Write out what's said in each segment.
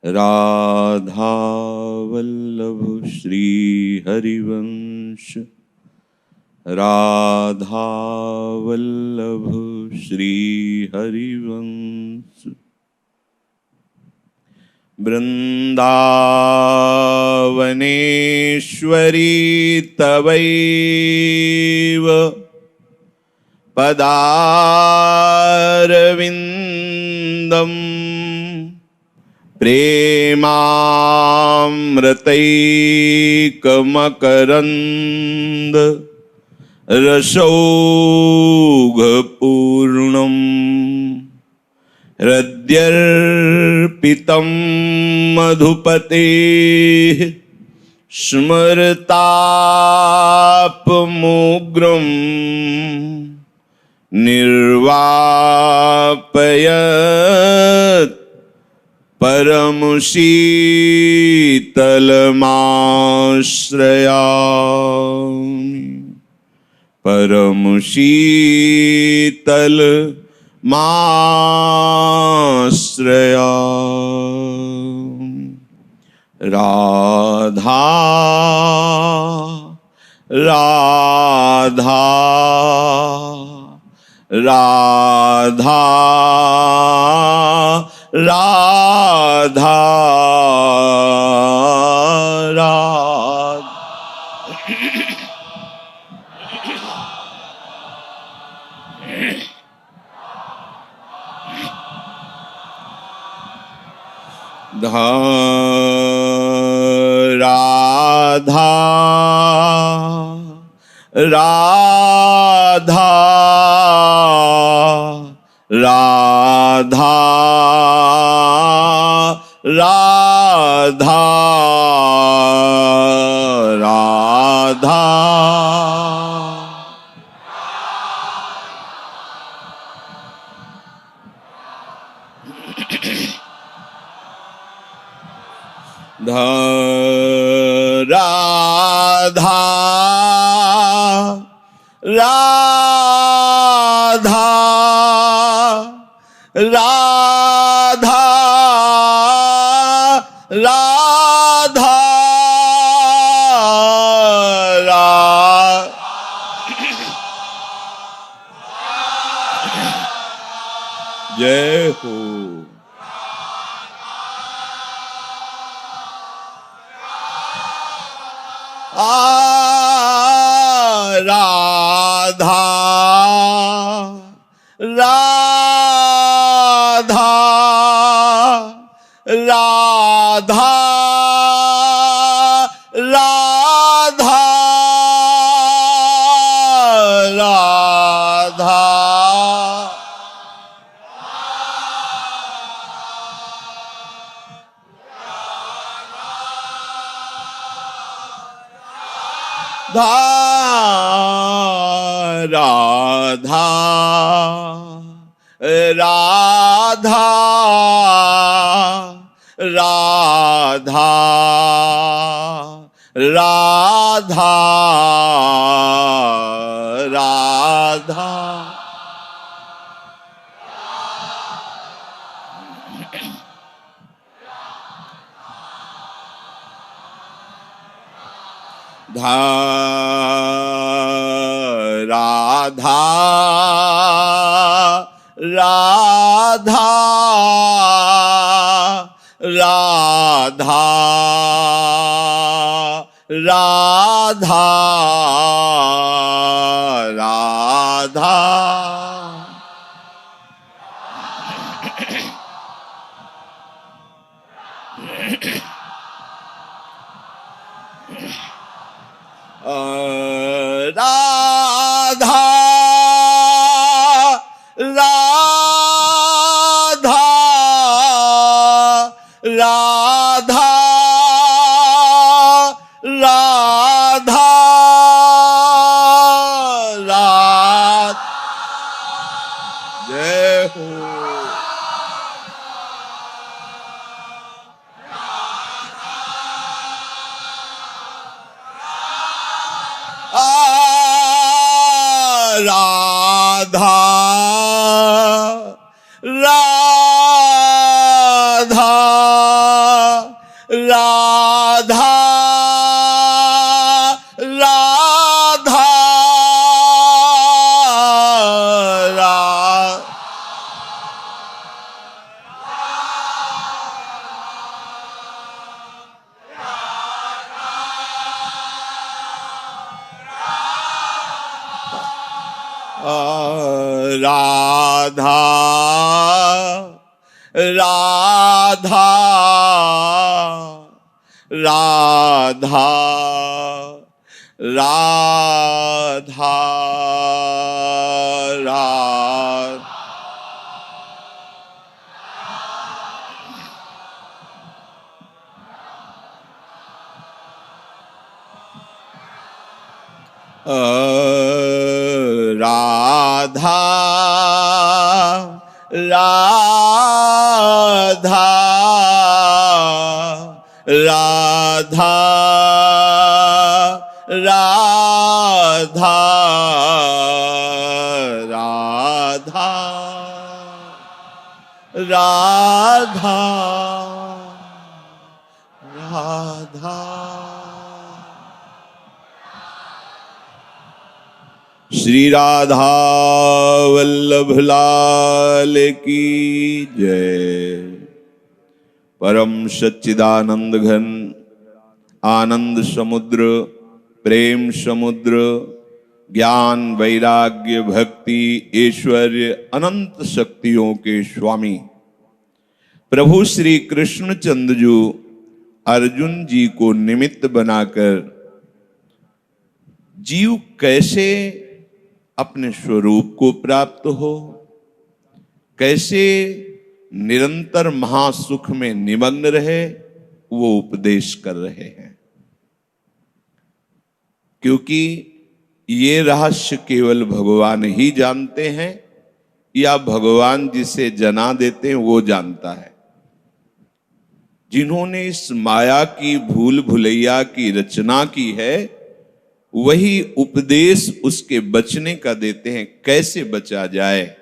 राधा वल्लभ श्री हरिवंश, राधा वल्लभ श्री हरिवंश। वृंदावनेश्वरी तवैव पदारविंदम प्रेमामृतैकमकरंद रसौघपूर्णम् हृद्यर्पितं मधुपतेः स्मरतापमुग्रं निर्वापयत् परमशीतलमाश्रयामि। परमशीतलमाश्रयामि। राधा राधा राधा राधा राधा। राधा राधा राधा राधा राधा। राधा राधा राधा राधा जय हो। राधा राधा राधा राधा राधा। राधा राधा राधा राधा राधा। राधा राधा राधा राधा राधा। राधा राधा राधा राधा राधा। जय हो। राधा राधा राधा राधा राधा राधा राधा राधा राधा राधा राधा राधा राधा राधा राधा। श्री राधा वल्लभ लाल की जय। परम सच्चिदानंद घन आनंद समुद्र प्रेम समुद्र ज्ञान वैराग्य भक्ति ऐश्वर्य अनंत शक्तियों के स्वामी प्रभु श्री कृष्णचंद्र जी अर्जुन जी को निमित्त बनाकर जीव कैसे अपने स्वरूप को प्राप्त हो, कैसे निरंतर महासुख में निमग्न रहे, वो उपदेश कर रहे हैं। क्योंकि ये रहस्य केवल भगवान ही जानते हैं या भगवान जिसे जना देते हैं वो जानता है। जिन्होंने इस माया की भूल भुलैया की रचना की है वही उपदेश उसके बचने का देते हैं। कैसे बचा जाए,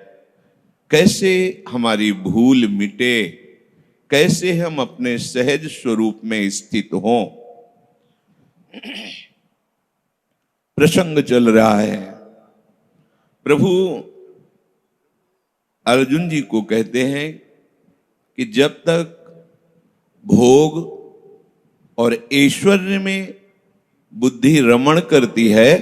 कैसे हमारी भूल मिटे, कैसे हम अपने सहज स्वरूप में स्थित हों। प्रसंग चल रहा है। प्रभु अर्जुन जी को कहते हैं कि जब तक भोग और ऐश्वर्य में बुद्धि रमण करती है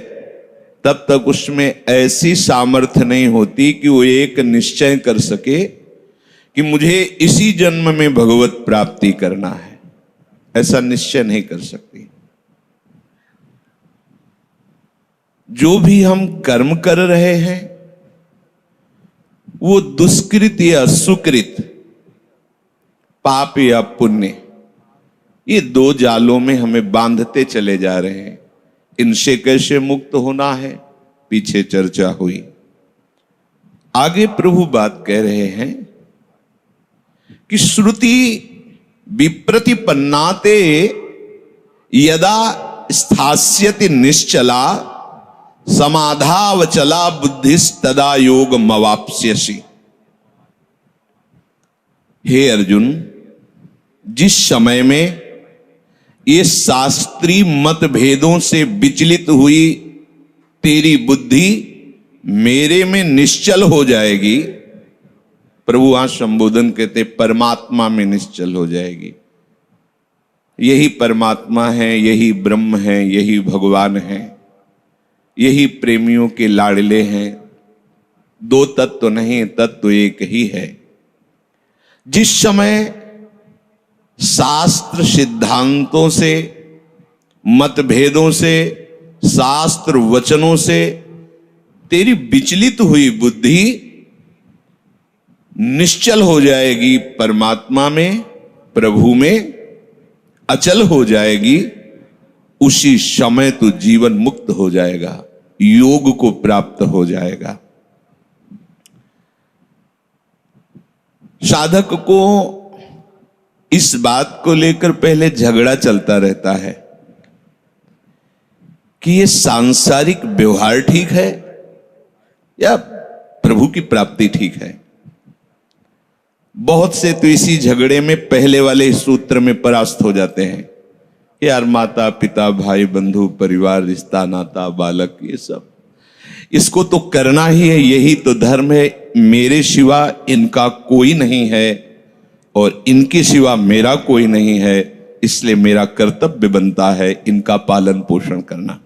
तब तक उसमें ऐसी सामर्थ्य नहीं होती कि वो एक निश्चय कर सके कि मुझे इसी जन्म में भगवत प्राप्ति करना है। ऐसा निश्चय नहीं कर सकती। जो भी हम कर्म कर रहे हैं वो दुष्कृत या सुकृत, पाप या पुण्य, ये दो जालों में हमें बांधते चले जा रहे हैं। इनसे कैसे मुक्त होना है पीछे चर्चा हुई। आगे प्रभु बात कह रहे हैं कि श्रुति विप्रतिपन्नाते यदा स्थास्यति निश्चला समाधावचला बुद्धिस्तदा योगमवाप्स्यसि। हे अर्जुन, जिस समय में ये शास्त्रीय मतभेदों से विचलित हुई तेरी बुद्धि मेरे में निश्चल हो जाएगी, प्रभु वहां संबोधन कहते परमात्मा में निश्चल हो जाएगी। यही परमात्मा है, यही ब्रह्म है, यही भगवान है, यही प्रेमियों के लाडले हैं। दो तत्व नहीं, तत्व एक ही है। जिस समय शास्त्र सिद्धांतों से, मतभेदों से, शास्त्र वचनों से तेरी विचलित हुई बुद्धि निश्चल हो जाएगी परमात्मा में, प्रभु में अचल हो जाएगी, उसी समय तो जीवन मुक्त हो जाएगा, योग को प्राप्त हो जाएगा। साधक को इस बात को लेकर पहले झगड़ा चलता रहता है कि ये सांसारिक व्यवहार ठीक है या प्रभु की प्राप्ति ठीक है। बहुत से तो इसी झगड़े में पहले वाले सूत्र में परास्त हो जाते हैं। यार माता पिता भाई बंधु परिवार रिश्ता नाता बालक ये सब इसको तो करना ही है, यही तो धर्म है। मेरे सिवा इनका कोई नहीं है और इनके सिवा मेरा कोई नहीं है, इसलिए मेरा कर्तव्य बनता है इनका पालन पोषण करना।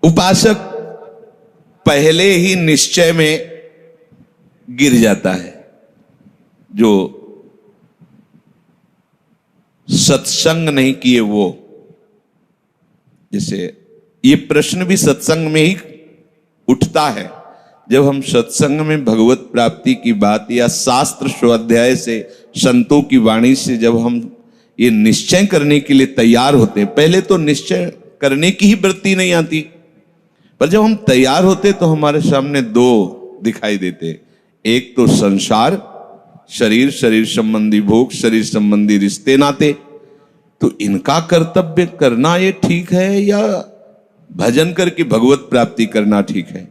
उपासक पहले ही निश्चय में गिर जाता है। जो सत्संग नहीं किए वो, जैसे ये प्रश्न भी सत्संग में ही उठता है। जब हम सत्संग में भगवत प्राप्ति की बात या शास्त्र स्वाध्याय से संतों की वाणी से जब हम ये निश्चय करने के लिए तैयार होते हैं, पहले तो निश्चय करने की ही वृत्ति नहीं आती, पर जब हम तैयार होते तो हमारे सामने दो दिखाई देते। एक तो संसार, शरीर, शरीर संबंधी भोग, शरीर संबंधी रिश्ते नाते, तो इनका कर्तव्य करना ये ठीक है या भजन करके भगवत प्राप्ति करना ठीक है?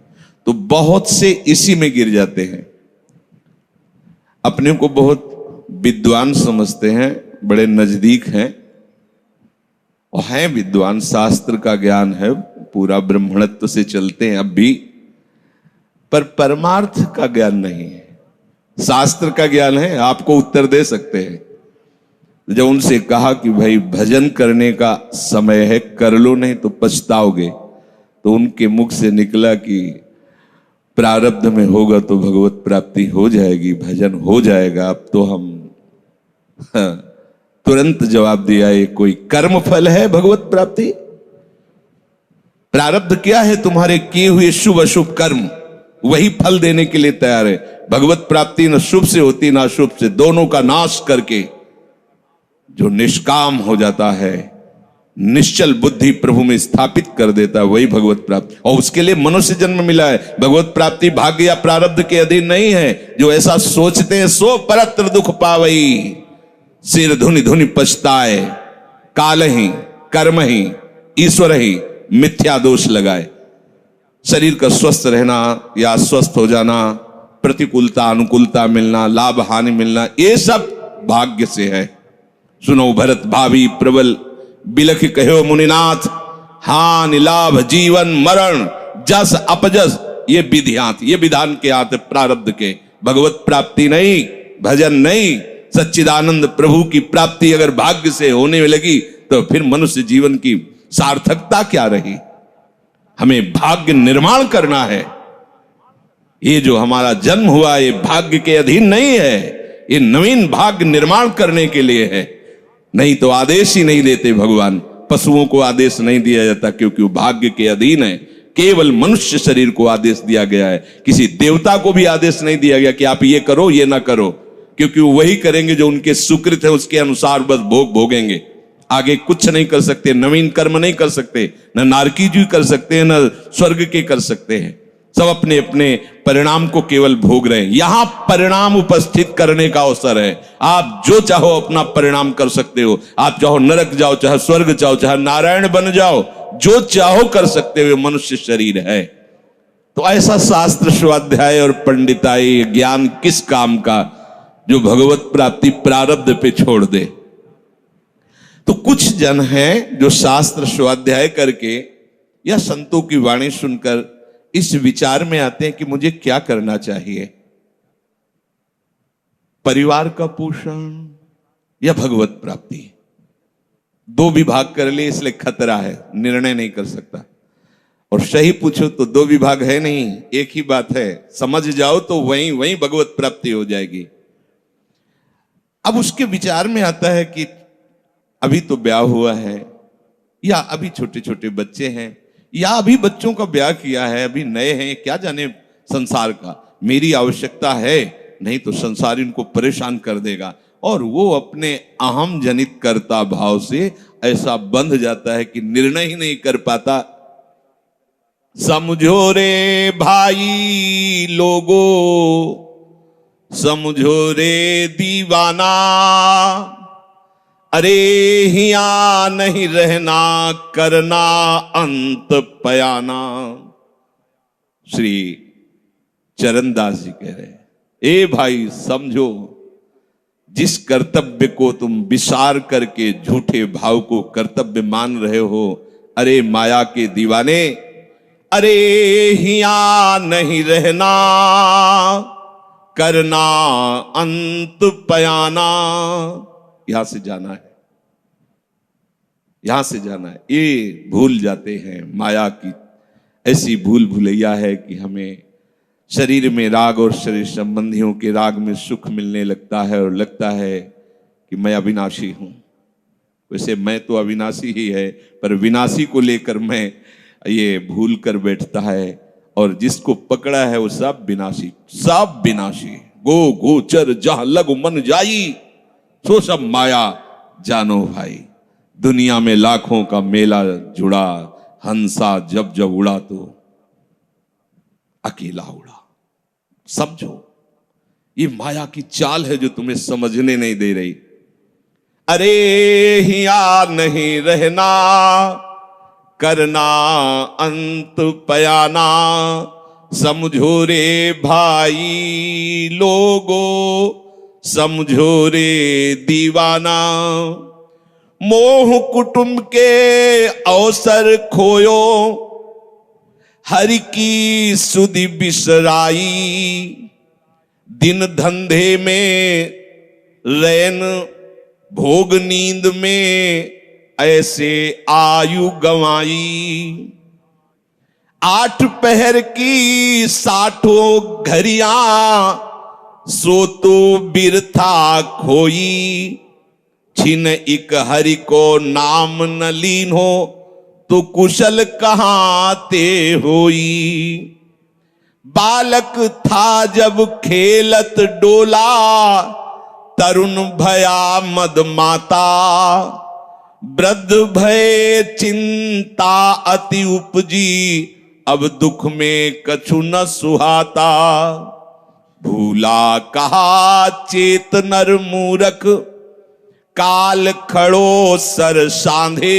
तो बहुत से इसी में गिर जाते हैं। अपने को बहुत विद्वान समझते हैं, बड़े नजदीक हैं और हैं विद्वान, शास्त्र का ज्ञान है, पूरा ब्रह्मणत्व से चलते हैं अब भी, पर परमार्थ का ज्ञान नहीं है। शास्त्र का ज्ञान है, आपको उत्तर दे सकते हैं। जब उनसे कहा कि भाई भजन करने का समय है, कर लो नहीं तो पछताओगे, तो उनके मुख से निकला कि प्रारब्ध में होगा तो भगवत प्राप्ति हो जाएगी, भजन हो जाएगा। अब तो हम तुरंत जवाब दिया, ये कोई कर्म फल है भगवत प्राप्ति? प्रारब्ध क्या है? तुम्हारे किए हुए शुभ अशुभ कर्म, वही फल देने के लिए तैयार है। भगवत प्राप्ति न शुभ से होती ना अशुभ से, दोनों का नाश करके जो निष्काम हो जाता है, निश्चल बुद्धि प्रभु में स्थापित कर देता है, वही भगवत प्राप्ति। और उसके लिए मनुष्य जन्म मिला है। भगवत प्राप्ति भाग्य या प्रारब्ध के अधीन नहीं है। जो ऐसा सोचते हैं सो परत्र दुख पावई, सिर धुनि धुनि पछताए, काल ही कर्म ही ईश्वर ही मिथ्या दोष लगाए। शरीर का स्वस्थ रहना या अस्वस्थ हो जाना, प्रतिकूलता अनुकूलता मिलना, लाभ हानि मिलना, ये सब भाग्य से है। सुनो भरत भावी प्रबल बिलख कहो मुनिनाथ, हानि लाभ जीवन मरण जस अपजस ये विधियात, ये विधान के हाथ प्रारब्ध के। भगवत प्राप्ति नहीं, भजन नहीं, सच्चिदानंद प्रभु की प्राप्ति अगर भाग्य से होने लगी तो फिर मनुष्य जीवन की सार्थकता क्या रही? हमें भाग्य निर्माण करना है। ये जो हमारा जन्म हुआ ये भाग्य के अधीन नहीं है, ये नवीन भाग्य निर्माण करने के लिए है। नहीं तो आदेश ही नहीं देते भगवान। पशुओं को आदेश नहीं दिया जाता क्योंकि वो भाग्य के अधीन है। केवल मनुष्य शरीर को आदेश दिया गया है। किसी देवता को भी आदेश नहीं दिया गया कि आप ये करो ये ना करो, क्योंकि वो वही करेंगे जो उनके सुकृत है, उसके अनुसार बस भोग भोगेंगे। आगे कुछ नहीं कर सकते, नवीन कर्म नहीं कर सकते, न नारकी जी कर सकते हैं, न स्वर्ग के कर सकते हैं। सब अपने अपने परिणाम को केवल भोग रहे हैं। यहां परिणाम उपस्थित करने का अवसर है। आप जो चाहो अपना परिणाम कर सकते हो। आप चाहो नरक जाओ, चाहे स्वर्ग जाओ, चाहे नारायण बन जाओ, जो चाहो कर सकते हो। मनुष्य शरीर है तो ऐसा शास्त्र स्वाध्याय और पंडिताई ज्ञान किस काम का जो भगवत प्राप्ति प्रारब्ध पे छोड़ दे। तो कुछ जन हैं जो शास्त्र स्वाध्याय करके या संतों की वाणी सुनकर इस विचार में आते हैं कि मुझे क्या करना चाहिए, परिवार का पोषण या भगवत प्राप्ति। दो विभाग कर लिए इसलिए खतरा है, निर्णय नहीं कर सकता। और सही पूछो तो दो विभाग है नहीं, एक ही बात है। समझ जाओ तो वहीं वहीं भगवत प्राप्ति हो जाएगी। अब उसके विचार में आता है कि अभी तो ब्याह हुआ है, या अभी छोटे छोटे बच्चे हैं, या अभी बच्चों का ब्याह किया है, अभी नए हैं, क्या जाने संसार का। मेरी आवश्यकता है, नहीं तो संसार इनको परेशान कर देगा। और वो अपने अहम जनित कर्ता भाव से ऐसा बंध जाता है कि निर्णय ही नहीं कर पाता। समझो रे भाई लोगो, समझो रे दीवाना, अरे हिया नहीं रहना, करना अंत पयाना। श्री चरणदास जी कह रहे हैं। ए भाई समझो, जिस कर्तव्य को तुम विसार करके झूठे भाव को कर्तव्य मान रहे हो, अरे माया के दीवाने, अरे हिया नहीं रहना, करना अंत पयाना। यहां से जाना है, यहां से जाना है। ये भूल जाते हैं, माया की ऐसी भूल भुलैया है कि हमें शरीर में राग और शरीर संबंधियों के राग में सुख मिलने लगता है और लगता है कि मैं अविनाशी हूं। वैसे मैं तो अविनाशी ही है, पर विनाशी को लेकर मैं ये भूल कर बैठता है, और जिसको पकड़ा है वो सब विनाशी, सब विनाशी। गो गोचर जहां लग मन जाई, सो सब माया जानो भाई। दुनिया में लाखों का मेला जुड़ा, हंसा जब जब उड़ा तो अकेला उड़ा। समझो, ये माया की चाल है जो तुम्हें समझने नहीं दे रही। अरे हिया नहीं रहना, करना अंत पयाना। समझो रे भाई लोगो, समझो रे दीवाना। मोह कुटुंब के अवसर खोयो, हरि की सुधि बिसराई। दिन धंधे में रैन, भोग नींद में ऐसे आयु गंवाई। 8 पहर की 60 घड़ियां, सो तो बिरथा खोई। छिन एक हरि को नाम न लीन हो, तो कुशल कहां ते होई। बालक था जब खेलत डोला, तरुण भया मद माता। वृद्ध भय चिंता अति उपजी, अब दुख में कछु न सुहाता। भूला कहा चेत नर मूरख, काल खड़ो सर सांधे।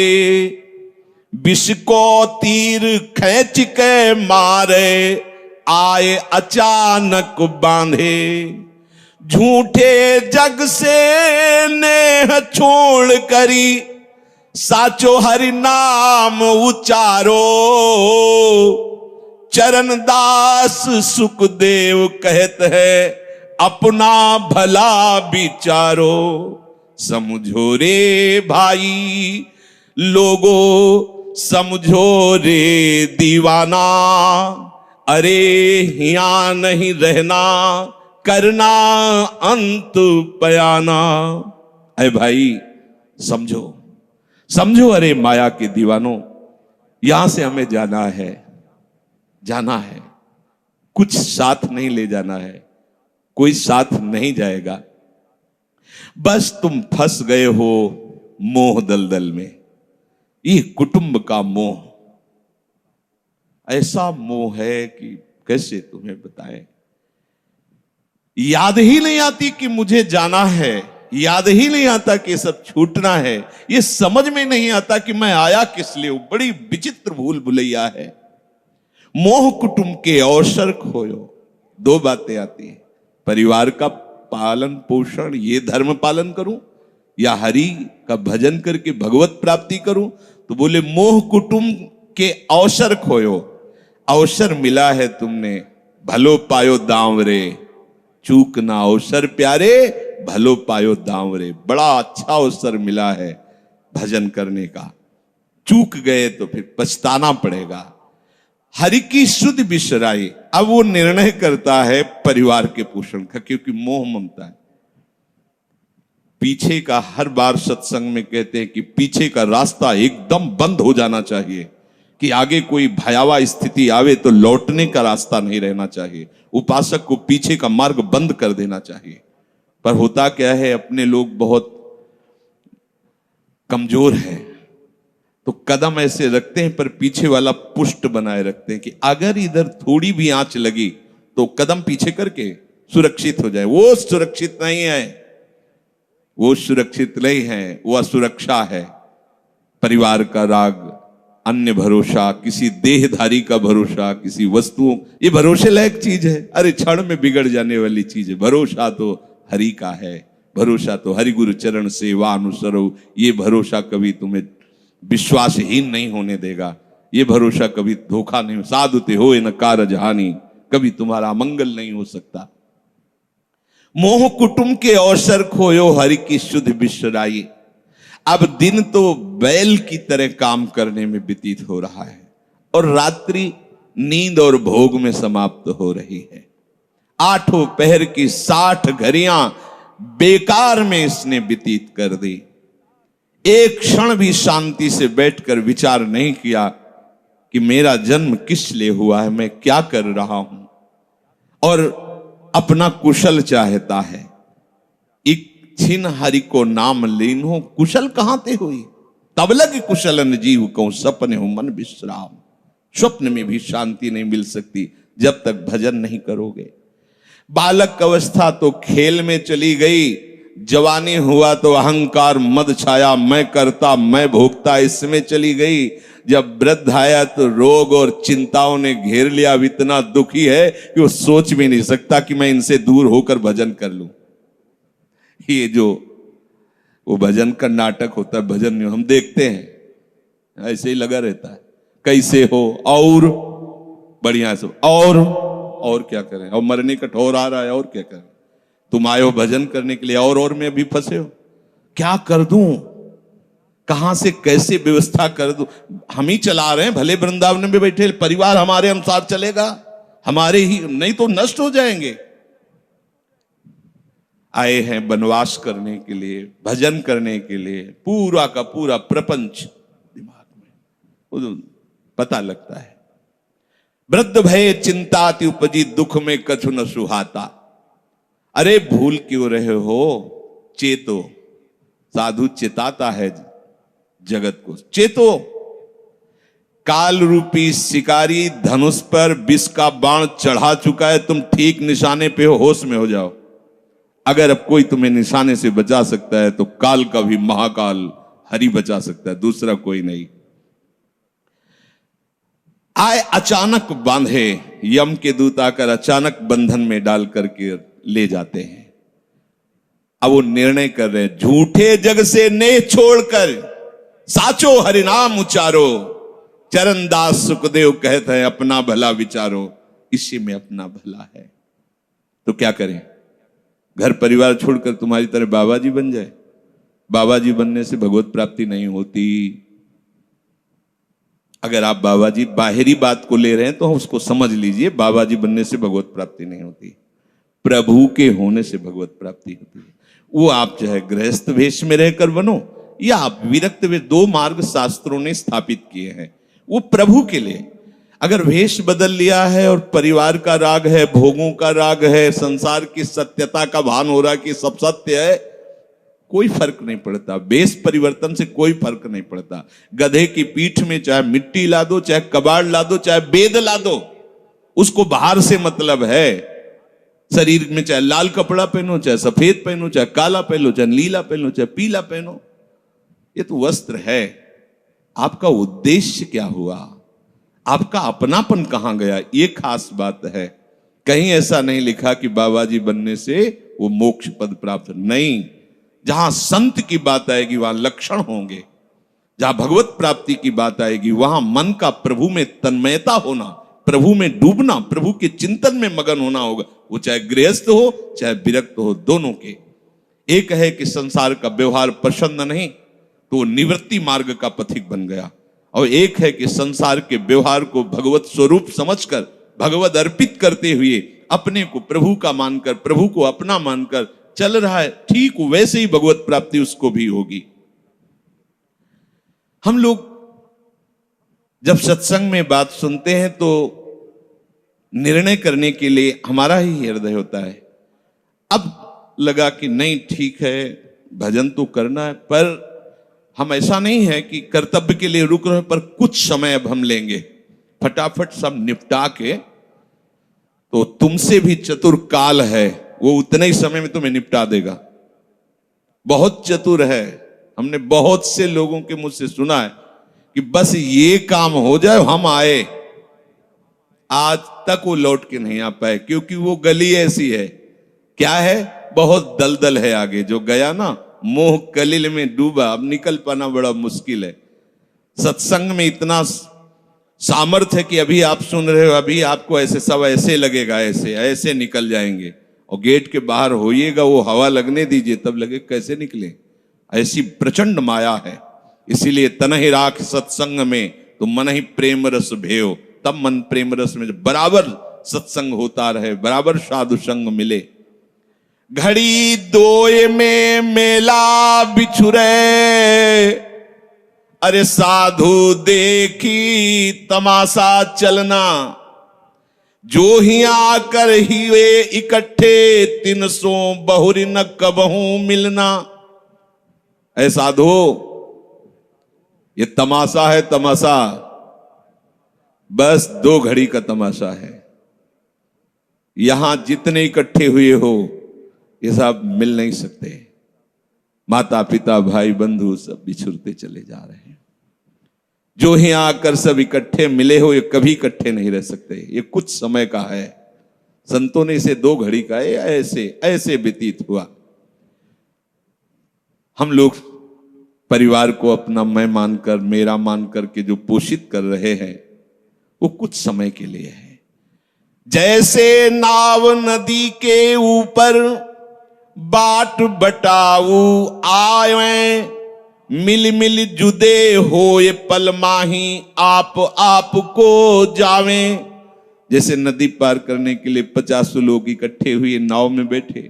विष को तीर खींच के मारे, आए अचानक बांधे। झूठे जग से नेह छोड़ करी, साचो हरि नाम उचारो। चरण दास सुखदेव कहत है, अपना भला विचारो। समझो रे भाई लोगो, समझो रे दीवाना। अरे हिया नहीं रहना, करना अंत पयाना। अरे भाई समझो, समझो अरे माया के दीवानों, यहां से हमें जाना है, जाना है। कुछ साथ नहीं ले जाना है, कोई साथ नहीं जाएगा। बस तुम फंस गए हो मोह दलदल में। ये कुटुंब का मोह ऐसा मोह है कि कैसे तुम्हें बताएं। याद ही नहीं आती कि मुझे जाना है, याद ही नहीं आता कि सब छूटना है। ये समझ में नहीं आता कि मैं आया किस लिए। बड़ी विचित्र भूल भुलैया है। मोह कुटुंब के अवसर खोयो। 2 बातें आती हैं, परिवार का पालन पोषण, ये धर्म पालन करूं, या हरि का भजन करके भगवत प्राप्ति करूं। तो बोले मोह कुटुंब के अवसर खोयो। अवसर मिला है तुमने, भलो पायो दांव रे। चूक ना अवसर प्यारे, भलो पायो दांव रे। बड़ा अच्छा अवसर मिला है भजन करने का, चूक गए तो फिर पछताना पड़ेगा। हरि की शुद्ध बिसराई। अब वो निर्णय करता है परिवार के पोषण का, क्योंकि मोह ममता है। पीछे का हर बार सत्संग में कहते हैं कि पीछे का रास्ता एकदम बंद हो जाना चाहिए, कि आगे कोई भयावह स्थिति आवे तो लौटने का रास्ता नहीं रहना चाहिए। उपासक को पीछे का मार्ग बंद कर देना चाहिए। पर होता क्या है, अपने लोग बहुत कमजोर हैं, तो कदम ऐसे रखते हैं पर पीछे वाला पुष्ट बनाए रखते हैं कि अगर इधर थोड़ी भी आंच लगी तो कदम पीछे करके सुरक्षित हो जाए। वो सुरक्षित नहीं है, वो सुरक्षित नहीं है, वो असुरक्षा है। परिवार का राग अन्य भरोसा, किसी देहधारी का भरोसा, किसी वस्तुओं, ये भरोसे लायक चीज है? अरे क्षण में बिगड़ जाने वाली चीज है। भरोसा तो हरि का है, भरोसा तो हरि गुरु चरण सेवा अनुसरो। ये भरोसा कभी तुम्हें विश्वासहीन नहीं होने देगा। ये भरोसा कभी धोखा नहीं, साधुते हो न कारज हानि, कभी तुम्हारा मंगल नहीं हो सकता। मोह कुटुंब के अवसर खोयो हरि की शुद्ध बिसराई। अब दिन तो बैल की तरह काम करने में व्यतीत हो रहा है और रात्रि नींद और भोग में समाप्त हो रही है। आठों पहर की 60 घड़ियां बेकार में इसने व्यतीत कर दी। एक क्षण भी शांति से बैठकर विचार नहीं किया कि मेरा जन्म किस लिए हुआ है, मैं क्या कर रहा हूं, और अपना कुशल चाहता है। एक छिन हरि को नाम लीन्हो, कुशल कहां ते हुई, तब लग कुशलन जीव को सपने हो मन विश्राम। स्वप्न में भी शांति नहीं मिल सकती जब तक भजन नहीं करोगे। बालक अवस्था तो खेल में चली गई, जवानी हुआ तो अहंकार मद छाया, मैं करता मैं भोगता इसमें चली गई। जब वृद्ध आया तो रोग और चिंताओं ने घेर लिया। अब इतना दुखी है कि वो सोच भी नहीं सकता कि मैं इनसे दूर होकर भजन कर लूं। ये जो वो भजन का नाटक होता है, भजन हम देखते हैं, ऐसे ही लगा रहता है, कैसे हो और बढ़िया से, और क्या करें, और मरने का ठौर आ रहा है, और क्या करें, तुम आए हो भजन करने के लिए और में भी फंसे हो, क्या कर दूं, कहां से कैसे व्यवस्था कर दूं। हम ही चला रहे हैं, भले वृंदावन में बैठे परिवार हमारे अनुसार चलेगा, हमारे ही, नहीं तो नष्ट हो जाएंगे। आए हैं वनवास करने के लिए, भजन करने के लिए, पूरा का पूरा प्रपंच दिमाग में पता लगता है। वृद्ध भय चिंताति उपजी, दुख में कछु न सुहाता। अरे भूल क्यों रहे हो, चेतो। साधु चेताता है जगत को, चेतो। काल रूपी शिकारी धनुष पर विष का बाण चढ़ा चुका है, तुम ठीक निशाने पे हो, होश में हो जाओ। अगर अब कोई तुम्हें निशाने से बचा सकता है तो काल का भी महाकाल हरि बचा सकता है, दूसरा कोई नहीं। आए अचानक बांधे, यम के दूत आकर अचानक बंधन में डाल करके ले जाते हैं। अब वो निर्णय कर रहे हैं, झूठे जग से नेह छोड़कर साचो हरिनाम उचारो। चरणदास सुखदेव कहते हैं अपना भला विचारो, इसी में अपना भला है। तो क्या करें, घर परिवार छोड़कर तुम्हारी तरह बाबा जी बन जाए? बाबा जी बनने से भगवत प्राप्ति नहीं होती। अगर आप बाबा जी बाहरी बात को ले रहे हैं तो उसको समझ लीजिए, बाबा जी बनने से भगवत प्राप्ति नहीं होती, प्रभु के होने से भगवत प्राप्ति होती है। वो आप चाहे गृहस्थ वेश में रहकर बनो या आप विरक्त वेश, 2 मार्ग शास्त्रों ने स्थापित किए हैं, वो प्रभु के लिए। अगर वेश बदल लिया है और परिवार का राग है, भोगों का राग है, संसार की सत्यता का भान हो रहा है कि सब सत्य है, कोई फर्क नहीं पड़ता। वेश परिवर्तन से कोई फर्क नहीं पड़ता। गधे की पीठ में चाहे मिट्टी ला दो, चाहे कबाड़ ला दो, चाहे बेद ला दो, उसको बाहर से मतलब है। शरीर में चाहे लाल कपड़ा पहनो, चाहे सफेद पहनो, चाहे काला पहनो, चाहे नीला पहनो, चाहे पीला पहनो, ये तो वस्त्र है। आपका उद्देश्य क्या हुआ, आपका अपनापन कहां गया, ये खास बात है। कहीं ऐसा नहीं लिखा कि बाबा जी बनने से वो मोक्ष पद प्राप्त, नहीं। जहां संत की बात आएगी वहां लक्षण होंगे, जहां भगवत प्राप्ति की बात आएगी वहां मन का प्रभु में तन्मयता होना, प्रभु में डूबना, प्रभु के चिंतन में मगन होना होगा। वो चाहे गृहस्थ हो चाहे विरक्त हो, दोनों के। एक है कि संसार का व्यवहार पसंद नहीं तो निवृत्ति मार्ग का पथिक बन गया, और एक है कि संसार के व्यवहार को भगवत स्वरूप समझकर, भगवत अर्पित करते हुए अपने को प्रभु का मानकर, प्रभु को अपना मानकर चल रहा है, ठीक वैसे ही भगवत प्राप्ति उसको भी होगी। हम लोग जब सत्संग में बात सुनते हैं तो निर्णय करने के लिए हमारा ही हृदय होता है। अब लगा कि नहीं ठीक है, भजन तो करना है, पर हम ऐसा नहीं है कि कर्तव्य के लिए रुक रहे, पर कुछ समय अब हम लेंगे, फटाफट सब निपटा के। तो तुमसे भी चतुर काल है, वो उतने ही समय में तुम्हें निपटा देगा। बहुत चतुर है। हमने बहुत से लोगों के मुझ से सुना है कि बस ये काम हो जाए, हम आए। आज तक वो लौट के नहीं आ पाए, क्योंकि वो गली ऐसी है, क्या है, बहुत दलदल है आगे। जो गया ना, मोह कलिल में डूबा, अब निकल पाना बड़ा मुश्किल है। सत्संग में इतना सामर्थ्य है कि अभी आप सुन रहे हो, अभी आपको ऐसे सब ऐसे लगेगा, ऐसे ऐसे निकल जाएंगे, और गेट के बाहर होइएगा, वो हवा लगने दीजिए, तब लगे कैसे निकले। ऐसी प्रचंड माया है। इसीलिए तन ही राख सत्संग में, तो मन ही प्रेम रस भेयो। तब मन प्रेम रस में बराबर सत्संग होता रहे, बराबर साधु संग मिले। घड़ी दोय में मेला बिछुरे, अरे साधु देखी तमाशा चलना। जो ही आकर ही वे इकट्ठे, 300 बहुरी न कबहू मिलना। ऐ साधु, ये तमाशा है, तमाशा बस 2 घड़ी का तमाशा है। यहां जितने इकट्ठे हुए हो, ये सब मिल नहीं सकते। माता पिता भाई बंधु सब बिछुरते चले जा रहे हैं। जो ही आकर सब इकट्ठे मिले हो, ये कभी इकट्ठे नहीं रह सकते। ये कुछ समय का है। संतों ने इसे 2 घड़ी का ऐसे ऐसे व्यतीत हुआ। हम लोग परिवार को अपना मैं मानकर, मेरा मानकर के जो पोषित कर रहे हैं, वो कुछ समय के लिए है। जैसे नाव नदी के ऊपर बाट बटाऊ आए, मिल मिल जुदे होए पल माही आप को जावे। जैसे नदी पार करने के लिए 50 लोग इकट्ठे हुए, नाव में बैठे,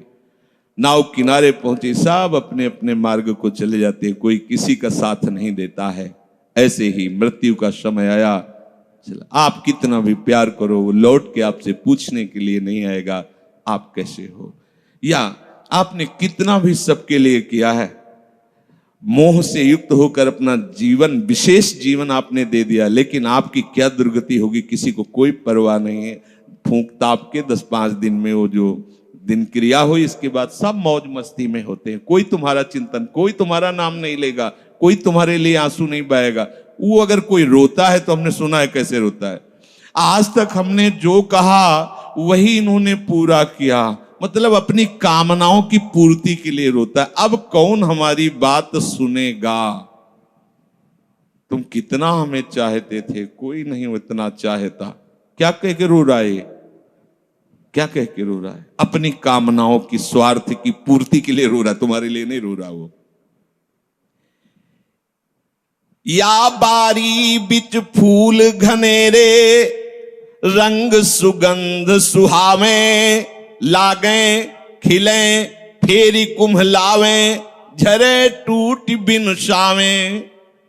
नाव किनारे पहुंचे, सब अपने अपने मार्ग को चले जाते हैं, कोई किसी का साथ नहीं देता है। ऐसे ही मृत्यु का समय आया, आप कितना भी प्यार करो, वो लौट के आपसे पूछने के लिए नहीं आएगा आप कैसे हो। या आपने कितना भी सबके लिए किया है, मोह से युक्त होकर अपना जीवन, विशेष जीवन आपने दे दिया, लेकिन आपकी क्या दुर्गति होगी किसी को कोई परवाह नहीं है। फूंक ताप के 10-5 दिन में वो जो दिन क्रिया हुई, इसके बाद सब मौज मस्ती में होते हैं। कोई तुम्हारा चिंतन, कोई तुम्हारा नाम नहीं लेगा, कोई तुम्हारे लिए आंसू नहीं बहाएगा। वो अगर कोई रोता है तो हमने सुना है कैसे रोता है। आज तक हमने जो कहा वही इन्होंने पूरा किया, मतलब अपनी कामनाओं की पूर्ति के लिए रोता है। अब कौन हमारी बात सुनेगा। तुम कितना हमें चाहते थे, कोई नहीं इतना चाहता। क्या कह के रो रहा है, क्या कह के रो रहा है, अपनी कामनाओं की, स्वार्थ की पूर्ति के लिए रो रहा है, तुम्हारे लिए नहीं रो रहा वो। या बारी बिच फूल घनेरे, रंग सुगंध सुहावे, लागे खिले फेरी कुम्हलावे, झरे टूट बिन शावे।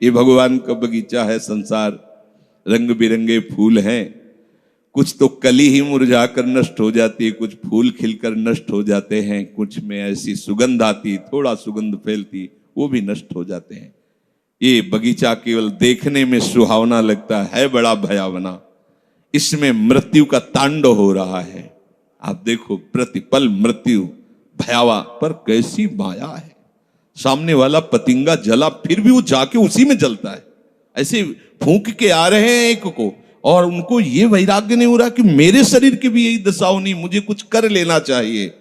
ये भगवान का बगीचा है संसार। रंग बिरंगे फूल हैं, कुछ तो कली ही मुरझा कर नष्ट हो जाती है, कुछ फूल खिलकर नष्ट हो जाते हैं, कुछ में ऐसी सुगंध आती, थोड़ा सुगंध फैलती, वो भी नष्ट हो जाते हैं। ये बगीचा केवल देखने में सुहावना लगता है, बड़ा भयावना। इसमें मृत्यु का तांडव हो रहा है। आप देखो, प्रतिपल मृत्यु भयावा, पर कैसी माया है। सामने वाला पतिंगा जला, फिर भी वो जाके उसी में जलता है। ऐसे फूंक के आ रहे हैं एक को, और उनको ये वैराग्य नहीं हो रहा कि मेरे शरीर की भी यही दशा होनी, मुझे कुछ कर लेना चाहिए।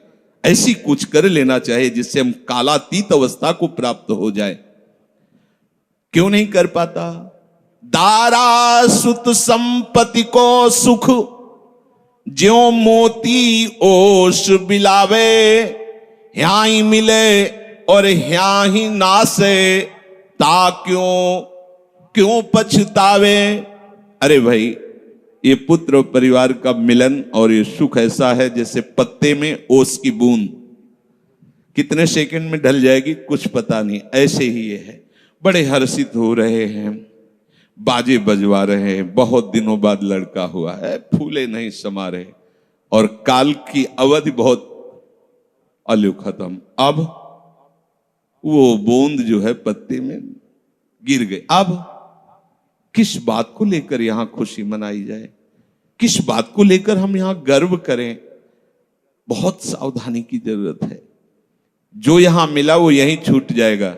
ऐसी कुछ कर लेना चाहिए जिससे हम कालातीत अवस्था को प्राप्त हो जाए। क्यों नहीं कर पाता। दारा सुत संपत्ति को सुख, ज्यों मोती ओस बिलावे, ह्या ही मिले और ह्या ही नासे, ता क्यों पछतावे। अरे भाई, ये पुत्र और परिवार का मिलन और ये सुख ऐसा है जैसे पत्ते में ओस की बूंद, कितने सेकंड में ढल जाएगी कुछ पता नहीं। ऐसे ही ये है। बड़े हर्षित हो रहे हैं, बाजे बजवा रहे हैं, बहुत दिनों बाद लड़का हुआ है, फूले नहीं समा रहे, और काल की अवधि बहुत अलु खत्म। अब वो बूंद जो है पत्ते में गिर गई। अब किस बात को लेकर यहां खुशी मनाई जाए, किस बात को लेकर हम यहां गर्व करें। बहुत सावधानी की जरूरत है। जो यहां मिला वो यहीं छूट जाएगा।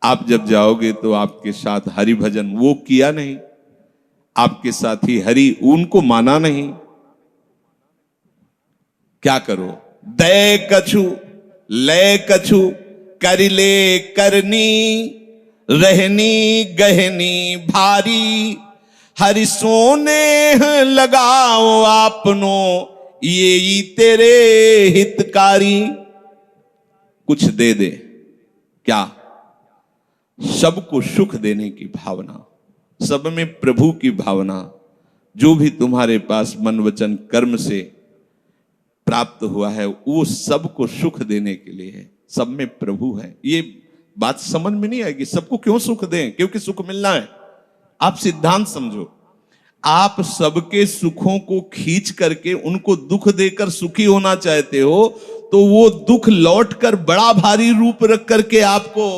आप जब जाओगे तो आपके साथ हरि भजन वो किया नहीं, आपके साथ ही हरि उनको माना नहीं, क्या करो? दय कछु लय कछु करिले करनी, रहनी गहनी भारी, हरि सोने लगाओ आपनो, ये तेरे हितकारी। कुछ दे दे, क्या? सबको सुख देने की भावना, सब में प्रभु की भावना, जो भी तुम्हारे पास मन वचन कर्म से प्राप्त हुआ है वो सबको सुख देने के लिए है, सब में प्रभु है। ये बात समझ में नहीं आएगी, सबको क्यों सुख दें? क्योंकि सुख मिलना है। आप सिद्धांत समझो, आप सबके सुखों को खींच करके उनको दुख देकर सुखी होना चाहते हो, तो वो दुख लौटकर बड़ा भारी रूप रख करके आपको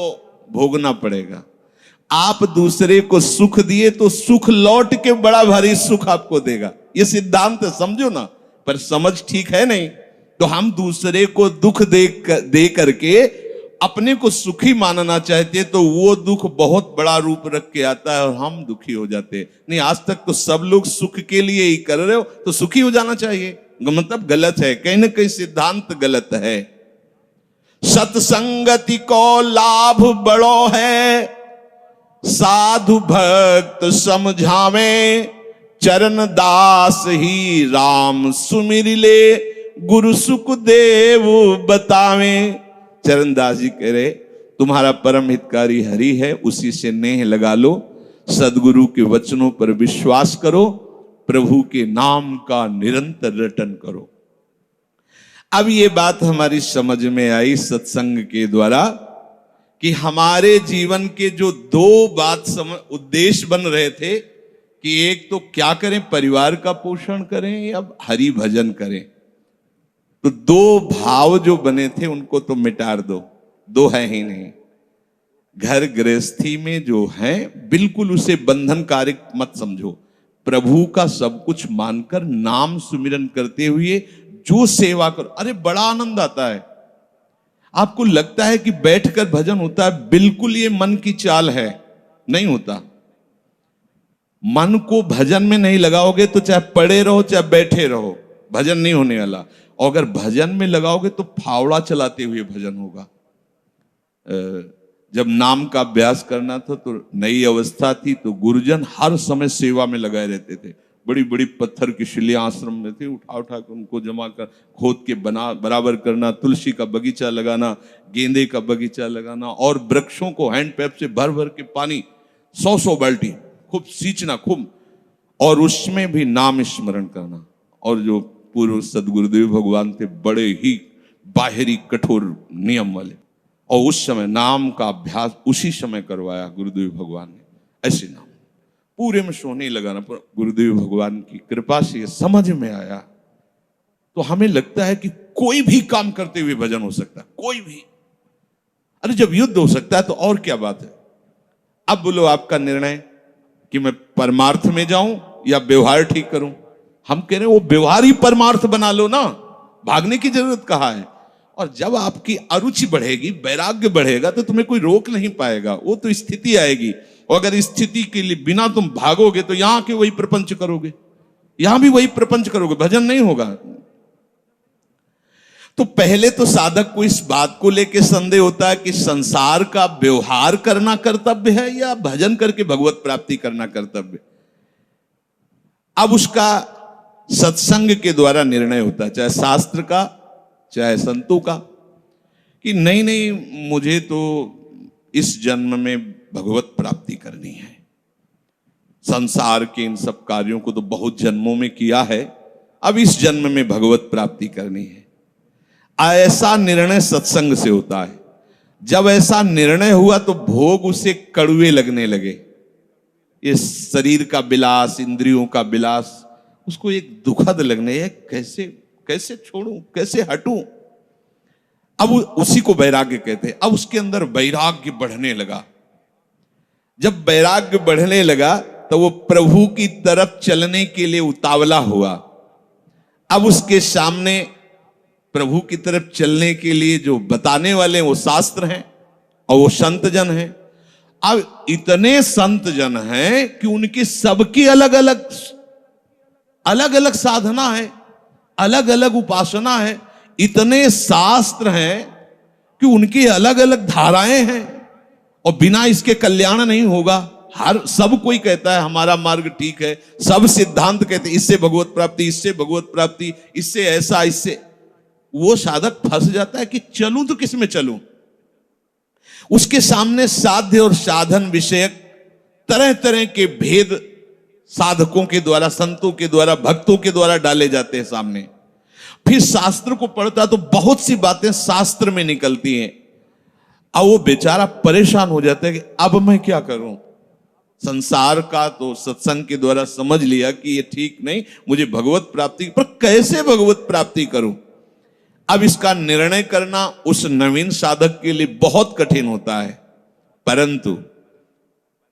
भोगना पड़ेगा। आप दूसरे को सुख दिए तो सुख लौट के बड़ा भारी सुख आपको देगा। ये सिद्धांत समझो ना, पर समझ ठीक है नहीं। तो हम दूसरे को दुख दे करके अपने को सुखी मानना चाहते हैं, तो वो दुख बहुत बड़ा रूप रख के आता है और हम दुखी हो जाते हैं। नहीं, आज तक तो सब लोग सुख के लिए ही कर रहे हो, तो सुखी हो जाना चाहिए। मतलब गलत है, कहीं ना कहीं सिद्धांत गलत है। सत्संगति को लाभ बड़ो है, साधु भक्त समझावे, चरण दास ही राम सुमिर ले, गुरु सुख देव बतावे। चरणदास जी कह रहे तुम्हारा परम हितकारी हरि है, उसी से नेह लगा लो, सदगुरु के वचनों पर विश्वास करो, प्रभु के नाम का निरंतर रटन करो। अब ये बात हमारी समझ में आई सत्संग के द्वारा कि हमारे जीवन के जो दो उद्देश्य बन रहे थे कि एक तो क्या करें, परिवार का पोषण करें या हरि भजन करें। तो दो भाव जो बने थे उनको तो मिटा दो, दो है ही नहीं। घर गृहस्थी में जो है बिल्कुल उसे बंधनकारक मत समझो, प्रभु का सब कुछ मानकर नाम सुमिरन करते हुए जो सेवा करो। अरे बड़ा आनंद आता है। आपको लगता है कि बैठकर भजन होता है, बिल्कुल ये मन की चाल है, नहीं होता। मन को भजन में नहीं लगाओगे तो चाहे पड़े रहो चाहे बैठे रहो, भजन नहीं होने वाला। और अगर भजन में लगाओगे तो फावड़ा चलाते हुए भजन होगा। जब नाम का अभ्यास करना था तो नई अवस्था थी, तो गुरुजन हर समय सेवा में लगाए रहते थे। बड़ी बड़ी पत्थर की शिलियां आश्रम में थी, उठा उठा कर उनको जमा कर खोद के बराबर करना, तुलसी का बगीचा लगाना, गेंदे का बगीचा लगाना, और वृक्षों को हैंड पैप से भर भर के पानी 100 बाल्टी खूब सींचना खूब, और उसमें भी नाम स्मरण करना। और जो पूर्व सदगुरुदेव भगवान थे बड़े ही बाहरी कठोर नियम वाले, और उस समय नाम का अभ्यास उसी समय करवाया गुरुदेव भगवान ने। ऐसे नाम पूरे में सोने लगाना, पर गुरुदेव भगवान की कृपा से समझ में आया। तो हमें लगता है कि कोई भी काम करते हुए भजन हो सकता है, कोई भी। अरे जब युद्ध हो सकता है तो और क्या बात है। अब बोलो आपका निर्णय कि मैं परमार्थ में जाऊं या व्यवहार ठीक करूं। हम कह रहे हैं वो व्यवहार ही परमार्थ बना लो ना, भागने की जरूरत कहाँ है। और जब आपकी अरुचि बढ़ेगी, वैराग्य बढ़ेगा, तो तुम्हें कोई रोक नहीं पाएगा। वो तो स्थिति आएगी, और अगर इस स्थिति के लिए बिना तुम भागोगे तो यहां के वही प्रपंच करोगे, यहां भी वही प्रपंच करोगे, भजन नहीं होगा। तो पहले तो साधक को इस बात को लेकर संदेह होता है कि संसार का व्यवहार करना कर्तव्य है या भजन करके भगवत प्राप्ति करना कर्तव्य। अब उसका सत्संग के द्वारा निर्णय होता है, चाहे शास्त्र का चाहे संतों का, कि नहीं नहीं मुझे तो इस जन्म में भगवत प्राप्ति करनी है। संसार के इन सब कार्यों को तो बहुत जन्मों में किया है, अब इस जन्म में भगवत प्राप्ति करनी है। ऐसा निर्णय सत्संग से होता है। जब ऐसा निर्णय हुआ तो भोग उसे कड़वे लगने लगे। ये शरीर का विलास, इंद्रियों का विलास उसको एक दुखद लगने, कैसे छोड़ूं, कैसे हटूं। अब उसी को वैराग्य कहते हैं। अब उसके अंदर वैराग्य बढ़ने लगा। जब वैराग्य बढ़ने लगा तो वो प्रभु की तरफ चलने के लिए उतावला हुआ। अब उसके सामने प्रभु की तरफ चलने के लिए जो बताने वाले वो शास्त्र हैं और वो संत जन हैं। अब इतने संत जन हैं कि उनकी सबकी अलग अलग साधना है, अलग अलग उपासना है। इतने शास्त्र हैं कि उनकी अलग अलग धाराएं हैं, और बिना इसके कल्याण नहीं होगा। सब कोई कहता है हमारा मार्ग ठीक है, सब सिद्धांत कहते हैं इससे भगवत प्राप्ति, इससे भगवत प्राप्ति, इससे ऐसा, इससे। वो साधक फंस जाता है कि चलूं तो किस में चलूं। उसके सामने साध्य और साधन विषयक तरह तरह के भेद साधकों के द्वारा, संतों के द्वारा, भक्तों के द्वारा डाले जाते हैं सामने। फिर शास्त्र को पढ़ता तो बहुत सी बातें शास्त्र में निकलती हैं, अब वो बेचारा परेशान हो जाता है कि अब मैं क्या करूं। संसार का तो सत्संग के द्वारा समझ लिया कि ये ठीक नहीं, मुझे भगवत प्राप्ति, पर कैसे भगवत प्राप्ति करूं। अब इसका निर्णय करना उस नवीन साधक के लिए बहुत कठिन होता है। परंतु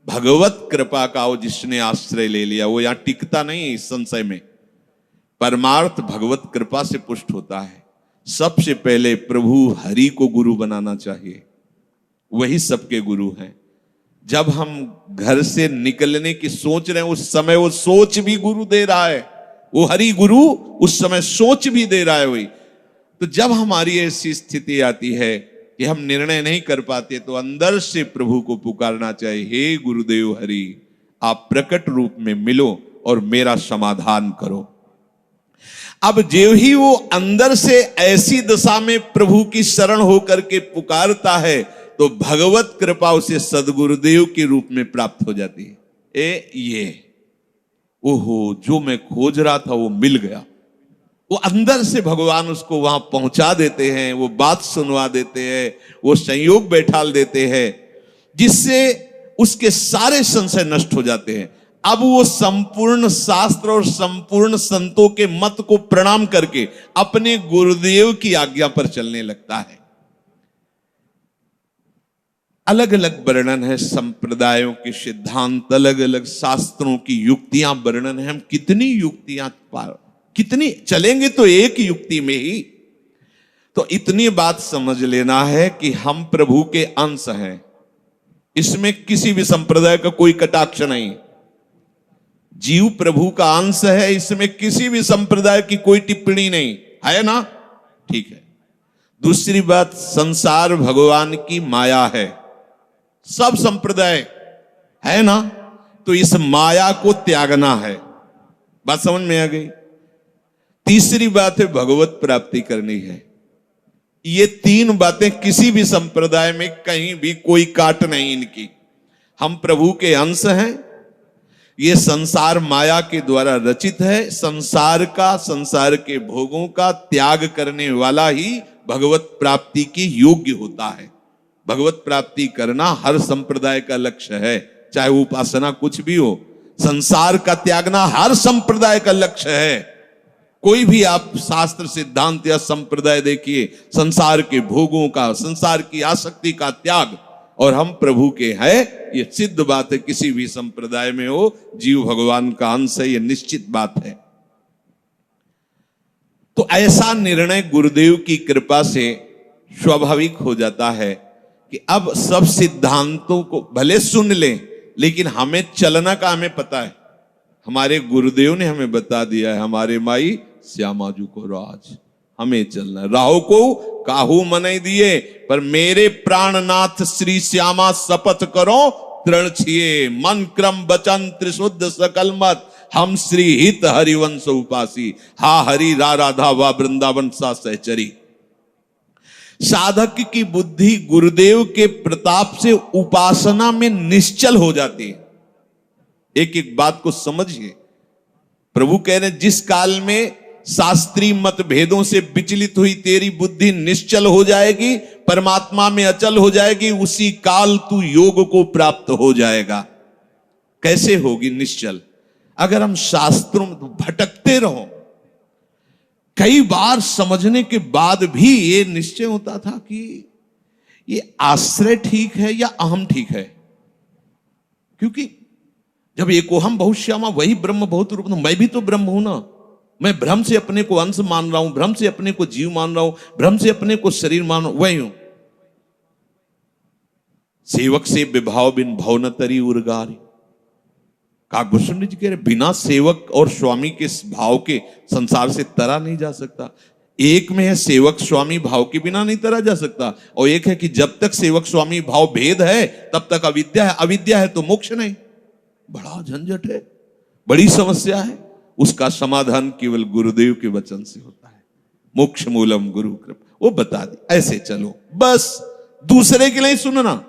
भगवत कृपा का वो जिसने आश्रय ले लिया वो यहां टिकता नहीं है इस संशय में। परमार्थ भगवत कृपा से पुष्ट होता है। सबसे पहले प्रभु हरि को गुरु बनाना चाहिए, वही सबके गुरु हैं। जब हम घर से निकलने की सोच रहे हैं उस समय वो सोच भी गुरु दे रहा है, वो हरि गुरु उस समय सोच भी दे रहा है वही। तो जब हमारी ऐसी स्थिति आती है कि हम निर्णय नहीं कर पाते तो अंदर से प्रभु को पुकारना चाहिए, हे गुरुदेव हरि, आप प्रकट रूप में मिलो और मेरा समाधान करो। अब जो ही वो अंदर से ऐसी दशा में प्रभु की शरण होकर के पुकारता है तो भगवत कृपा उसे सदगुरुदेव के रूप में प्राप्त हो जाती है। ये ओहो, जो मैं खोज रहा था वो मिल गया। वो अंदर से भगवान उसको वहां पहुंचा देते हैं, वो बात सुनवा देते हैं, वो संयोग बैठाल देते हैं, जिससे उसके सारे संशय नष्ट हो जाते हैं। अब वो संपूर्ण शास्त्र और संपूर्ण संतों के मत को प्रणाम करके अपने गुरुदेव की आज्ञा पर चलने लगता है। अलग अलग वर्णन है संप्रदायों के सिद्धांत, अलग अलग शास्त्रों की युक्तियां वर्णन है। हम कितनी युक्तियां कितनी चलेंगे तो एक युक्ति में ही। तो इतनी बात समझ लेना है कि हम प्रभु के अंश हैं, इसमें किसी भी संप्रदाय का कोई कटाक्ष नहीं। जीव प्रभु का अंश है, इसमें किसी भी संप्रदाय की कोई टिप्पणी नहीं है ना, ठीक है। दूसरी बात, संसार भगवान की माया है, सब संप्रदाय है ना, तो इस माया को त्यागना है। बात समझ में आ गई। तीसरी बात है भगवत प्राप्ति करनी है। ये तीन बातें किसी भी संप्रदाय में कहीं भी कोई काट नहीं इनकी। हम प्रभु के अंश हैं, ये संसार माया के द्वारा रचित है। संसार का, संसार के भोगों का त्याग करने वाला ही भगवत प्राप्ति की योग्य होता है। भगवत प्राप्ति करना हर संप्रदाय का लक्ष्य है, चाहे वो उपासना कुछ भी हो। संसार का त्यागना हर संप्रदाय का लक्ष्य है। कोई भी आप शास्त्र, सिद्धांत या संप्रदाय देखिए, संसार के भोगों का, संसार की आसक्ति का त्याग, और हम प्रभु के हैं, ये सिद्ध बात है। किसी भी संप्रदाय में हो, जीव भगवान का अंश है, ये निश्चित बात है। तो ऐसा निर्णय गुरुदेव की कृपा से स्वाभाविक हो जाता है कि अब सब सिद्धांतों को भले सुन लें, लेकिन हमें चलना का हमें पता है। हमारे गुरुदेव ने हमें बता दिया है, हमारे माई श्यामाजू को राज, हमें चलना। राहो को काहू मनई दिए, पर मेरे प्राणनाथ श्री श्यामा शपथ करो तृण छिए। मन क्रम वचन त्रिशुद्ध सकल मत, हम श्री हित हरिवंश उपासी। हा हरि रा राधा वा वृंदावन सा सहचरी। साधक की बुद्धि गुरुदेव के प्रताप से उपासना में निश्चल हो जाती है। एक एक बात को समझिए। प्रभु कह रहे, जिस काल में शास्त्रीय मत भेदों से विचलित हुई तेरी बुद्धि निश्चल हो जाएगी, परमात्मा में अचल हो जाएगी, उसी काल तू योग को प्राप्त हो जाएगा। कैसे होगी निश्चल? अगर हम शास्त्रों में भटकते रहो, कई बार समझने के बाद भी ये निश्चय होता था कि ये आश्रय ठीक है या अहम ठीक है। क्योंकि जब एकोहम बहुश्यामा वही ब्रह्म बहुत रूप, मैं भी तो ब्रह्म हूं ना। मैं भ्रम से अपने को अंश मान रहा हूं, भ्रम से अपने को जीव मान रहा हूं, भ्रम से अपने को शरीर मान रहा हूं, वही हूं। सेवक से विभाव बिन भव न तरी उर्गारी। काकभूषण जी कह रहे बिना सेवक और स्वामी के भाव के संसार से तरा नहीं जा सकता। एक में है सेवक स्वामी भाव के बिना नहीं तरा जा सकता, और एक है कि जब तक सेवक स्वामी भाव भेद है तब तक अविद्या है, अविद्या है तो मोक्ष नहीं। बड़ा झंझट है, बड़ी समस्या है। उसका समाधान केवल गुरुदेव के वचन से होता है। मोक्ष मूलम गुरु कृपा, वो बता दी ऐसे चलो बस, दूसरे के लिए सुनना।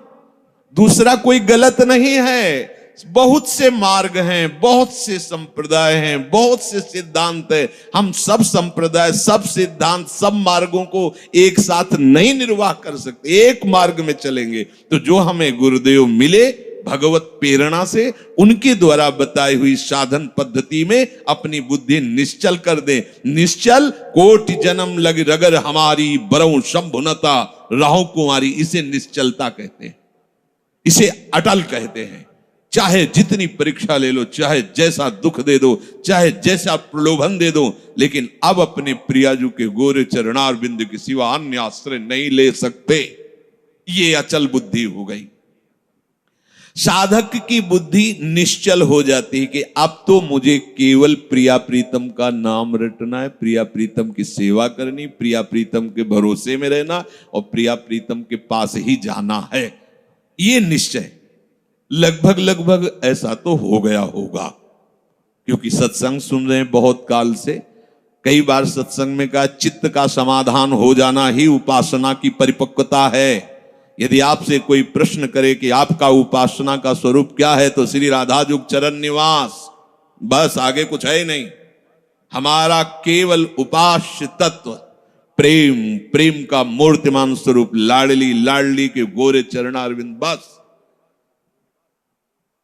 दूसरा कोई गलत नहीं है, बहुत से मार्ग हैं, बहुत से संप्रदाय हैं, बहुत से सिद्धांत है। हम सब संप्रदाय, सब सिद्धांत, सब मार्गों को एक साथ नहीं निर्वाह कर सकते। एक मार्ग में चलेंगे तो जो हमें गुरुदेव मिले भगवत प्रेरणा से, उनके द्वारा बताई हुई साधन पद्धति में अपनी बुद्धि निश्चल कर दे। निश्चल कोटि जन्म लग रगर हमारी बरऊ शंभुनता राहु कुमारी, इसे निश्चलता कहते हैं, इसे अटल कहते हैं। चाहे जितनी परीक्षा ले लो, चाहे जैसा दुख दे दो, चाहे जैसा प्रलोभन दे दो, लेकिन अब अपने प्रियाजू के गोरे चरणार बिंदु के सिवा अन्य आश्रय नहीं ले सकते। ये अचल बुद्धि हो गई। साधक की बुद्धि निश्चल हो जाती है कि अब तो मुझे केवल प्रिया प्रीतम का नाम रटना है, प्रिया प्रीतम की सेवा करनी, प्रिया प्रीतम के भरोसे में रहना और प्रिया प्रीतम के पास ही जाना है। ये निश्चय लगभग ऐसा तो हो गया होगा, क्योंकि सत्संग सुन रहे हैं बहुत काल से। कई बार सत्संग में कहा चित्त का समाधान हो जाना ही उपासना की परिपक्वता है। यदि आपसे कोई प्रश्न करे कि आपका उपासना का स्वरूप क्या है, तो श्री राधाजुग चरण निवास, बस आगे कुछ है ही नहीं। हमारा केवल उपास्य तत्व प्रेम, प्रेम का मूर्तिमान स्वरूप लाडली लाडली के गोरे चरणारविंद, बस।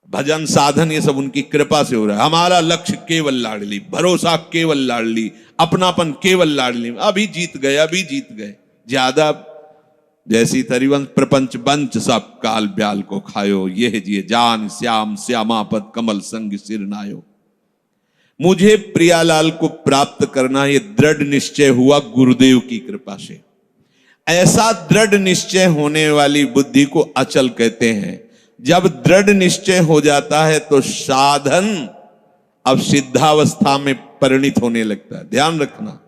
भजन साधन ये सब उनकी कृपा से हो रहा है। हमारा लक्ष्य केवल लाडली, भरोसा केवल लाडली, अपनापन केवल लाडली। अभी जीत गए, अभी जीत गए। ज्यादा जैसी तरिवंश प्रपंच बंच सब काल ब्याल को खायो, यह जिए जान श्याम श्यामापद कमल संग सिर नायो। मुझे प्रियालाल को प्राप्त करना, यह दृढ़ निश्चय हुआ गुरुदेव की कृपा से। ऐसा दृढ़ निश्चय होने वाली बुद्धि को अचल कहते हैं। जब दृढ़ निश्चय हो जाता है तो साधन अब सिद्धावस्था में परिणित होने लगता है। ध्यान रखना,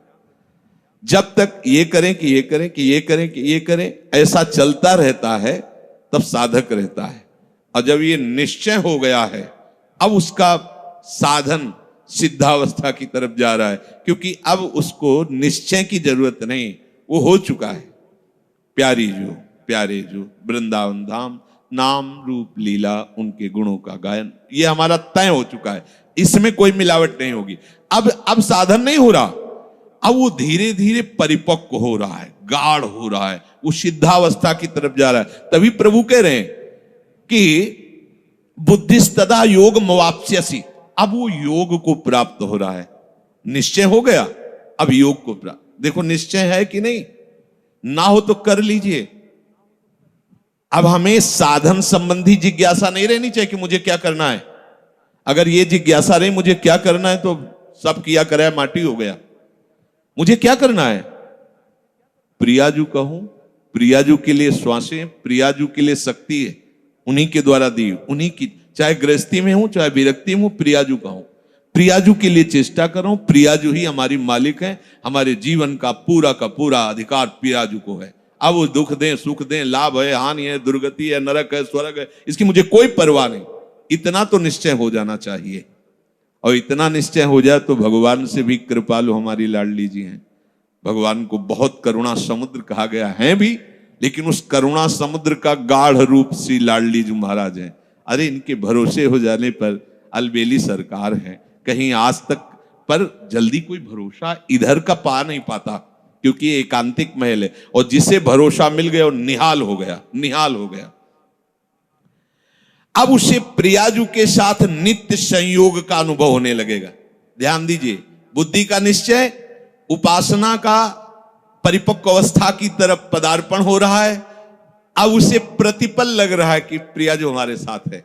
जब तक ये करें कि ये करें कि ये करें कि ये करें, ऐसा चलता रहता है, तब साधक रहता है। और जब ये निश्चय हो गया है, अब उसका साधन सिद्धावस्था की तरफ जा रहा है, क्योंकि अब उसको निश्चय की जरूरत नहीं, वो हो चुका है। प्यारी जो प्यारे जो वृंदावन धाम, नाम रूप लीला उनके गुणों का गायन, ये हमारा तय हो चुका है। इसमें कोई मिलावट नहीं होगी। अब साधन नहीं हो रहा, अब वो धीरे धीरे परिपक्व हो रहा है, गाढ़ हो रहा है, वो सिद्धावस्था की तरफ जा रहा है। तभी प्रभु कह रहे हैं कि बुद्धिस्तदा योग मवाप्स्यसि, अब वो योग को प्राप्त हो रहा है। निश्चय हो गया, अब योग को प्राप्त। देखो निश्चय है कि नहीं, ना हो तो कर लीजिए। अब हमें साधन संबंधी जिज्ञासा नहीं रहनी चाहिए कि मुझे क्या करना है। अगर ये जिज्ञासा रही मुझे क्या करना है, तो सब किया कराया माटी हो गया। मुझे क्या करना है, प्रियाजू कहूं, प्रियाजू के लिए श्वासें, प्रियाजू के लिए शक्ति है, उन्हीं के द्वारा दी, उन्हीं की, चाहे गृहस्थी में हूं चाहे विरक्ति में हूं, प्रियाजू कहूं, प्रियाजू के लिए चेष्टा करो। प्रियाजू ही हमारी मालिक है, हमारे जीवन का पूरा अधिकार प्रियाजू को है। अब वो दुख दें सुख दें, लाभ है हानि है, दुर्गति है, नरक है स्वर्ग है, इसकी मुझे कोई परवाह नहीं। इतना तो निश्चय हो जाना चाहिए। और इतना निश्चय हो जाए तो भगवान से भी कृपालु हमारी लाडली जी हैं। भगवान को बहुत करुणा समुद्र कहा गया है भी, लेकिन उस करुणा समुद्र का गाढ़ रूप श्री लाडली जी महाराज हैं। अरे इनके भरोसे हो जाने पर अलबेली सरकार है, कहीं आज तक पर जल्दी कोई भरोसा इधर का पा नहीं पाता, क्योंकि एकांतिक महल है। और जिसे भरोसा मिल गया वो निहाल हो गया, निहाल हो गया। अब उसे प्रियाजू के साथ नित्य संयोग का अनुभव होने लगेगा। ध्यान दीजिए, बुद्धि का निश्चय, उपासना का परिपक्व अवस्था की तरफ पदार्पण हो रहा है। अब उसे प्रतिपल लग रहा है कि प्रियाजू हमारे साथ है।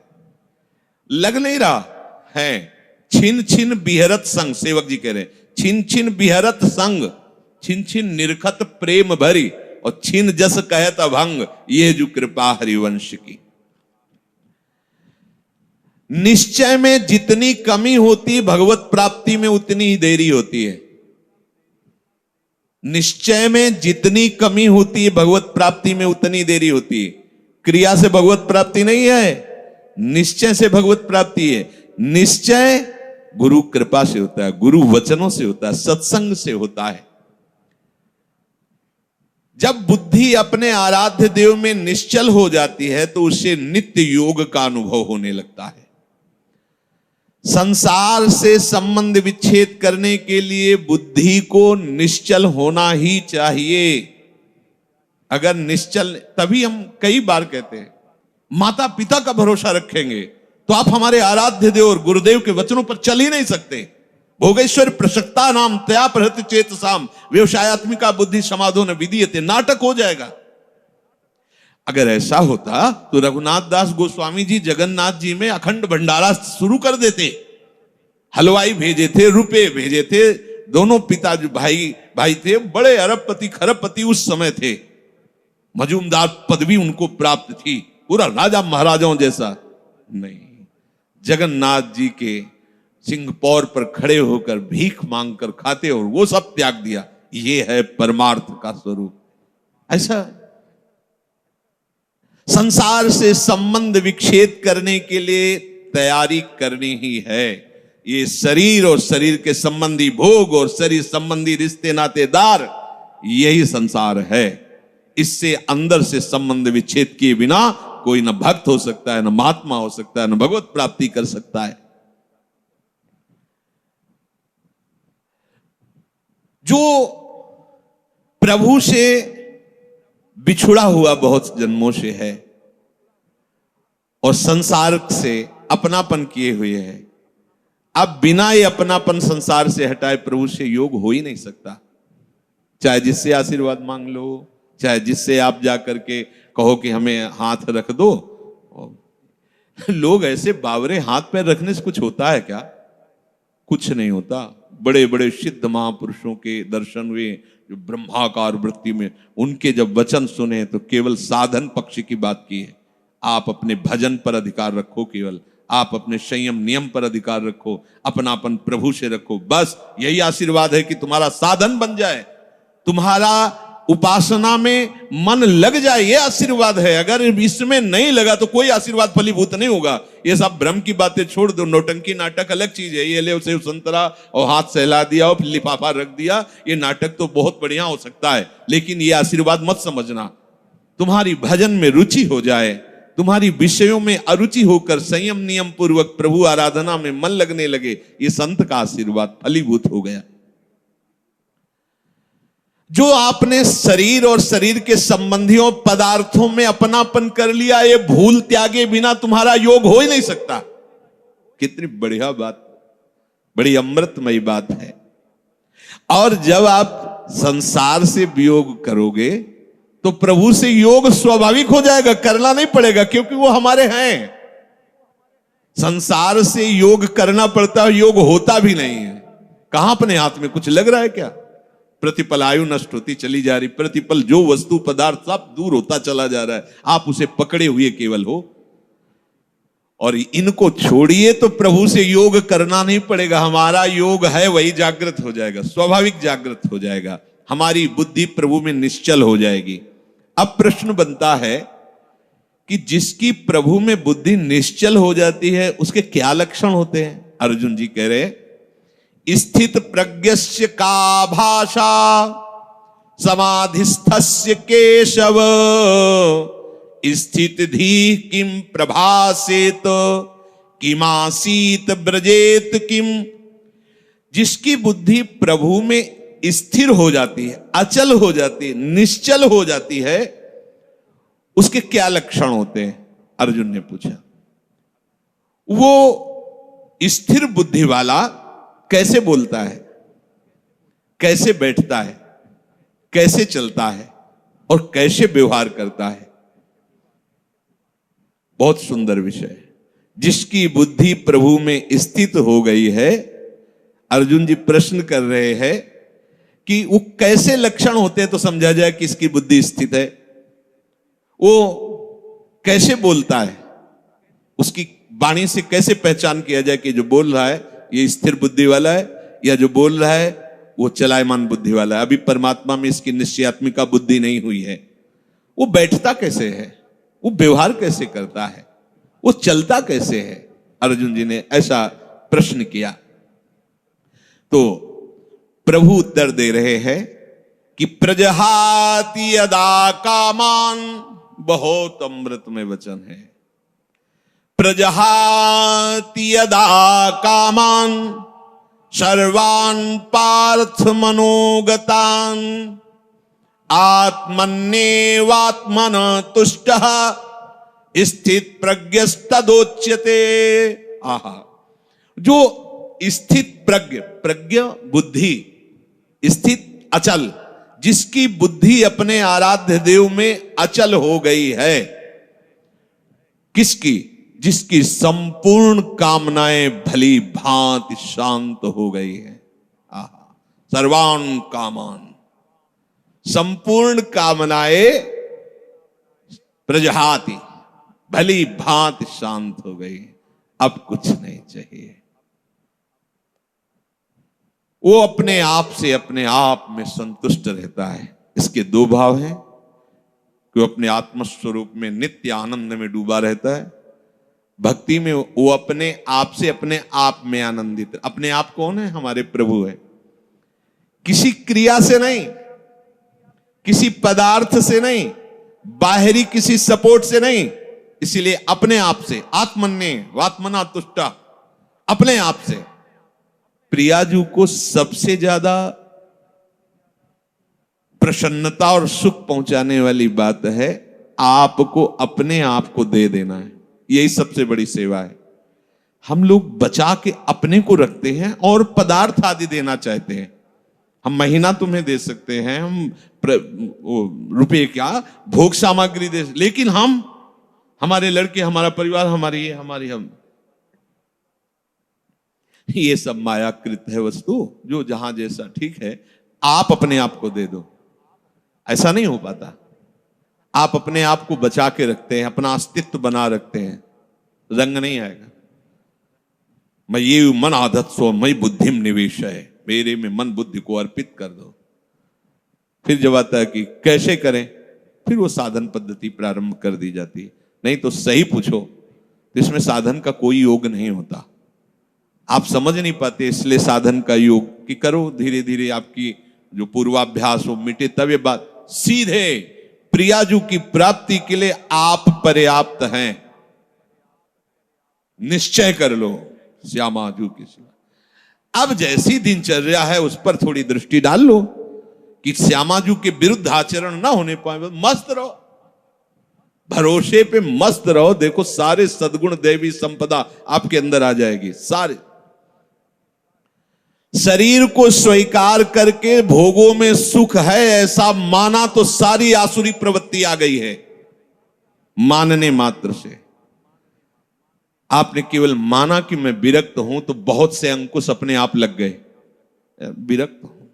लग नहीं रहा है, छिन छिन बिहरत संग, सेवक जी कह रहे छिन छिन बिहरत संग, छिन छिन निरखत प्रेम भरी, और छिन जस कहत अभंग, ये जो कृपा हरिवंश की। निश्चय में जितनी कमी होती है भगवत प्राप्ति में उतनी ही देरी होती है। निश्चय में जितनी कमी होती है भगवत प्राप्ति में उतनी देरी होती है। क्रिया से भगवत प्राप्ति नहीं है, निश्चय से भगवत प्राप्ति है। निश्चय गुरु कृपा से होता है, गुरु वचनों से होता है, सत्संग से होता है। जब बुद्धि अपने आराध्य देव में निश्चल हो जाती है तो उससे नित्य योग का अनुभव होने लगता है। संसार से संबंध विच्छेद करने के लिए बुद्धि को निश्चल होना ही चाहिए। अगर निश्चल, तभी हम कई बार कहते हैं माता पिता का भरोसा रखेंगे तो आप हमारे आराध्य देव और गुरुदेव के वचनों पर चल ही नहीं सकते। भोगेश्वर प्रसक्ता नाम तया प्रहत चेतसाम व्यवसायत्मिका बुद्धि समाधो न विधीयते, नाटक हो जाएगा। अगर ऐसा होता तो रघुनाथ दास गोस्वामी जी जगन्नाथ जी में अखंड भंडारा शुरू कर देते। हलवाई भेजे थे, रुपए भेजे थे, दोनों पिता जो भाई थे बड़े अरबपति खरबपति उस समय थे, मजूमदार पदवी उनको प्राप्त थी, पूरा राजा महाराजाओं जैसा नहीं। जगन्नाथ जी के सिंहपौर पर खड़े होकर भीख मांगकर खाते और वो सब त्याग दिया। ये है परमार्थ का स्वरूप। ऐसा संसार से संबंध विच्छेद करने के लिए तैयारी करनी ही है। ये शरीर और शरीर के संबंधी भोग और शरीर संबंधी रिश्ते नातेदार, यही संसार है। इससे अंदर से संबंध विच्छेद किए बिना कोई न भक्त हो सकता है, न महात्मा हो सकता है, न भगवत प्राप्ति कर सकता है। जो प्रभु से बिछुड़ा हुआ बहुत जन्मों से है और संसार से अपनापन किए हुए है, अब बिना ये अपनापन संसार से हटाए प्रभु से योग हो ही नहीं सकता। चाहे जिससे आशीर्वाद मांग लो, चाहे जिससे आप जाकर के कहो कि हमें हाथ रख दो। लोग ऐसे बावरे हाथ पैर रखने से कुछ होता है क्या? कुछ नहीं होता। बड़े बड़े सिद्ध महापुरुषों के दर्शन हुए जो ब्रह्माकार वृत्ति में, उनके जब वचन सुने तो केवल साधन पक्ष की बात की है। आप अपने भजन पर अधिकार रखो, केवल आप अपने संयम नियम पर अधिकार रखो, अपनापन प्रभु से रखो, बस यही आशीर्वाद है कि तुम्हारा साधन बन जाए, तुम्हारा उपासना में मन लग जाए, ये आशीर्वाद है। अगर इसमें नहीं लगा तो कोई आशीर्वाद फलीभूत नहीं होगा। ये सब भ्रम की बातें छोड़ दो। नौटंकी नाटक अलग चीज है। ये ले सेव संतरा और हाथ सहला दिया और लिफाफा रख दिया, ये नाटक तो बहुत बढ़िया हो सकता है, लेकिन ये आशीर्वाद मत समझना। तुम्हारी भजन में रुचि हो जाए, तुम्हारी विषयों में अरुचि होकर संयम नियम पूर्वक प्रभु आराधना में मन लगने लगे, ये संत का आशीर्वाद फलीभूत हो गया। जो आपने शरीर और शरीर के संबंधियों पदार्थों में अपनापन कर लिया, ये भूल त्यागे बिना तुम्हारा योग हो ही नहीं सकता। कितनी बढ़िया बात, बड़ी अमृतमयी बात है। और जब आप संसार से वियोग करोगे तो प्रभु से योग स्वाभाविक हो जाएगा, करना नहीं पड़ेगा, क्योंकि वो हमारे हैं। संसार से योग करना पड़ता है, योग होता भी नहीं है। कहां अपने हाथ में कुछ लग रहा है क्या? प्रतिपल आयु नष्ट होती चली जा रही, प्रतिपल जो वस्तु पदार्थ सब दूर होता चला जा रहा है, आप उसे पकड़े हुए केवल हो। और इनको छोड़िए तो प्रभु से योग करना नहीं पड़ेगा। हमारा योग है वही जागृत हो जाएगा, स्वाभाविक जागृत हो जाएगा। हमारी बुद्धि प्रभु में निश्चल हो जाएगी। अब प्रश्न बनता है कि जिसकी प्रभु में बुद्धि निश्चल हो जाती है उसके क्या लक्षण होते हैं? अर्जुन जी कह रहे, स्थित प्रज्ञस्य का भाषा समाधिस्थस्य केशव स्थित धी किम प्रभासेत किमासीत ब्रजेत किम। जिसकी बुद्धि प्रभु में स्थिर हो जाती है, अचल हो जाती है, निश्चल हो जाती है, उसके क्या लक्षण होते हैं? अर्जुन ने पूछा। वो स्थिर बुद्धि वाला कैसे बोलता है, कैसे बैठता है, कैसे चलता है और कैसे व्यवहार करता है? बहुत सुंदर विषय है। जिसकी बुद्धि प्रभु में स्थित हो गई है, अर्जुन जी प्रश्न कर रहे हैं कि वो कैसे लक्षण होते हैं तो समझा जाए कि इसकी बुद्धि स्थित है। वो कैसे बोलता है, उसकी वाणी से कैसे पहचान किया जाए कि जो बोल रहा है ये स्थिर बुद्धि वाला है या जो बोल रहा है वो चलायमान बुद्धि वाला है? अभी परमात्मा में इसकी निश्चयात्मिका बुद्धि नहीं हुई है। वो बैठता कैसे है, वो व्यवहार कैसे करता है, वो चलता कैसे है? अर्जुन जी ने ऐसा प्रश्न किया। तो प्रभु उत्तर दे रहे हैं कि प्रजहाति यदा कामान, बहुत अमृत में वचन है, प्रजहाति यदा कामान सर्वान् पार्थ मनोगतान् आत्मन्येवात्मन तुष्टः स्थित प्रज्ञस्तदोच्यते। आहा, जो स्थित प्रज्ञ बुद्धि, स्थित अचल, जिसकी बुद्धि अपने आराध्य देव में अचल हो गई है, किसकी? जिसकी संपूर्ण कामनाएं भली भांति शांत हो गई है। आहा, सर्वान कामान, संपूर्ण कामनाएं प्रजहाति, भली भांति शांत हो गई, अब कुछ नहीं चाहिए। वो अपने आप से अपने आप में संतुष्ट रहता है। इसके दो भाव हैं कि वो अपने आत्मस्वरूप में नित्य आनंद में डूबा रहता है। भक्ति में वो अपने आप से अपने आप में आनंदित। अपने आप कौन है? हमारे प्रभु है। किसी क्रिया से नहीं, किसी पदार्थ से नहीं, बाहरी किसी सपोर्ट से नहीं, इसीलिए अपने आप से, आत्मन्य वात्मना तुष्टा, अपने आप से। प्रियाजू को सबसे ज्यादा प्रसन्नता और सुख पहुंचाने वाली बात है आपको अपने आप को दे देना है। यही सबसे बड़ी सेवा है। हम लोग बचा के अपने को रखते हैं और पदार्थ आदि देना चाहते हैं। हम महीना तुम्हें दे सकते हैं, हम रुपए क्या भोग सामग्री दे, लेकिन हम, हमारे लड़के, हमारा परिवार, हमारी ये, हमारी हम, ये सब मायाकृत है वस्तु, जो जहां जैसा ठीक है आप अपने आप को दे दो। ऐसा नहीं हो पाता। आप अपने आप को बचा के रखते हैं, अपना अस्तित्व बना रखते हैं, रंग नहीं आएगा। मैं ये मन आदत सो मई बुद्धिम निवेश है, मेरे में मन बुद्धि को अर्पित कर दो। फिर जब आता है कि कैसे करें, फिर वो साधन पद्धति प्रारंभ कर दी जाती है। नहीं तो सही पूछो तो इसमें साधन का कोई योग नहीं होता। आप समझ नहीं पाते, इसलिए साधन का योग कि करो, धीरे धीरे आपकी जो पूर्वाभ्यास हो मिटे, तब ये बात सीधे प्रियाजू की प्राप्ति के लिए आप पर्याप्त हैं। निश्चय कर लो श्यामाजू की सेवा। अब जैसी दिनचर्या है उस पर थोड़ी दृष्टि डाल लो कि श्यामाजू के विरुद्ध आचरण ना होने पाए। मस्त रहो, भरोसे पे मस्त रहो। देखो सारे सद्गुण दैवी संपदा आपके अंदर आ जाएगी। सारे शरीर को स्वीकार करके भोगों में सुख है ऐसा माना तो सारी आसुरी प्रवृत्ति आ गई है। मानने मात्र से आपने केवल माना कि मैं विरक्त हूं तो बहुत से अंकुश अपने आप लग गए। विरक्त हूं,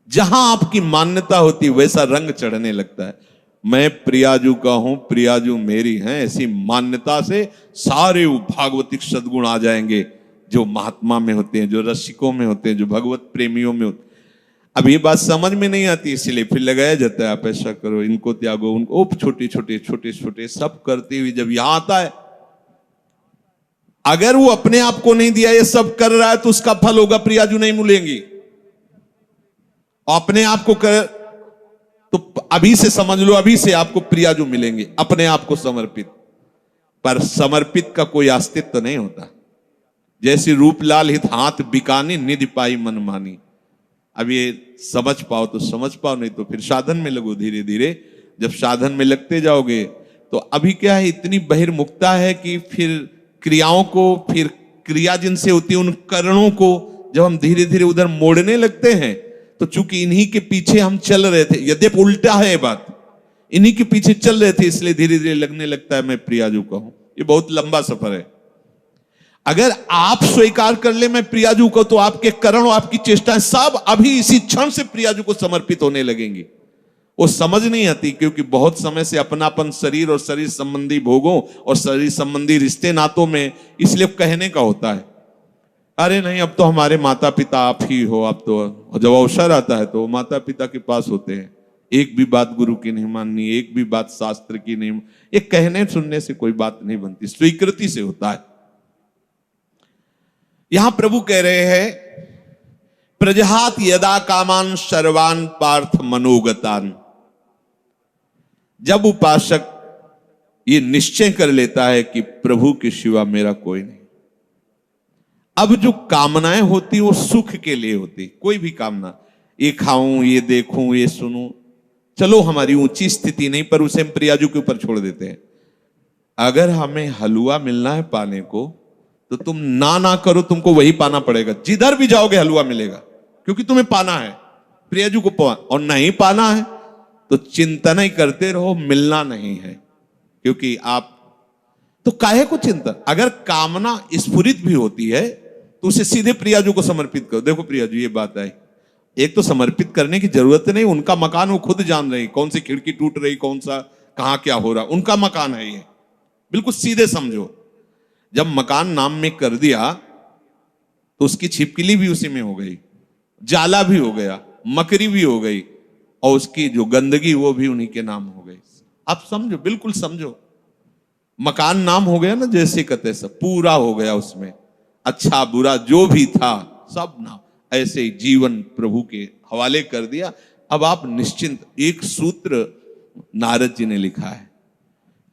जहां आपकी मान्यता होती वैसा रंग चढ़ने लगता है। मैं प्रियाजू का हूं, प्रियाजू मेरी हैं, ऐसी मान्यता से सारे भागवतिक सद्गुण आ जाएंगे जो महात्मा में होते हैं, जो रसिकों में होते हैं, जो भगवत प्रेमियों में होते हैं। अब ये बात समझ में नहीं आती, इसलिए फिर लगाया जाता है आप ऐसा करो, इनको त्यागो, उनको, छोटे छोटे छोटे छोटे सब करते हुए जब यहां आता है, अगर वो अपने आप को नहीं दिया, ये सब कर रहा है तो उसका फल होगा प्रियाजू नहीं मिलेंगी। अपने आप को कर तो अभी से समझ लो, अभी से आपको प्रियाजू मिलेंगे, अपने आप को समर्पित। पर समर्पित का कोई अस्तित्व नहीं होता। जैसे रूपलाल हित हाथ बिकानी, निधि पाई मन मानी। अब ये समझ पाओ तो समझ पाओ, नहीं तो फिर साधन में लगो। धीरे धीरे जब साधन में लगते जाओगे तो अभी क्या है, इतनी बहिर्मुखता है कि फिर क्रियाओं को, फिर क्रिया जिनसे होती है उन करणों को जब हम धीरे धीरे उधर मोड़ने लगते हैं, तो चूंकि इन्हीं के पीछे हम चल रहे थे, यद्यपि उल्टा है ये बात, इन्हीं के पीछे चल रहे थे, इसलिए धीरे धीरे लगने लगता है मैं प्रियाजू का हूं। ये बहुत लंबा सफर है। अगर आप स्वीकार कर ले मैं प्रियाजू को, तो आपके करण और आपकी चेष्टाएं सब अभी इसी क्षण से प्रियाजू को समर्पित होने लगेंगी। वो समझ नहीं आती, क्योंकि बहुत समय से अपनापन शरीर और शरीर संबंधी भोगों और शरीर संबंधी रिश्ते नातों में, इसलिए कहने का होता है अरे नहीं अब तो हमारे माता पिता आप ही हो, आप तो। और जब अवसर आता है तो माता पिता के पास होते हैं, एक भी बात गुरु की नहीं माननी, एक भी बात शास्त्र की नहीं, ये कहने सुनने से कोई बात नहीं बनती, स्वीकृति से होता है। यहां प्रभु कह रहे हैं प्रजहात यदा कामान सर्वान पार्थ मनोगतान। जब उपासक ये निश्चय कर लेता है कि प्रभु के सिवा मेरा कोई नहीं, अब जो कामनाएं होती वो सुख के लिए होती, कोई भी कामना, ये खाऊं, ये देखूं, ये सुनूं, चलो हमारी ऊंची स्थिति नहीं, पर उसे हम प्रियाजू के ऊपर छोड़ देते हैं। अगर हमें हलवा मिलना है पाने को, तो तुम ना करो, तुमको वही पाना पड़ेगा, जिधर भी जाओगे हलवा मिलेगा, क्योंकि तुम्हें पाना है प्रियाजू को और नहीं पाना है तो चिंतन ही करते रहो, मिलना नहीं है। क्योंकि आप तो काहे को चिंतन, अगर कामना स्फुरित भी होती है तो उसे सीधे प्रियाजू को समर्पित करो। देखो प्रियाजू ये बात है, एक तो समर्पित करने की जरूरत नहीं, उनका मकान वो खुद जान रही, कौन सी खिड़की टूट रही, कौन सा कहां क्या हो रहा, उनका मकान है ये, बिल्कुल सीधे समझो। जब मकान नाम में कर दिया तो उसकी छिपकली भी उसी में हो गई, जाला भी हो गया, मकरी भी हो गई, और उसकी जो गंदगी वो भी उन्हीं के नाम हो गई। आप समझो, बिल्कुल समझो, मकान नाम हो गया ना, जैसे कहते सब पूरा हो गया, उसमें अच्छा बुरा जो भी था सब नाम, ऐसे ही जीवन प्रभु के हवाले कर दिया। अब आप निश्चिंत। एक सूत्र नारद जी ने लिखा है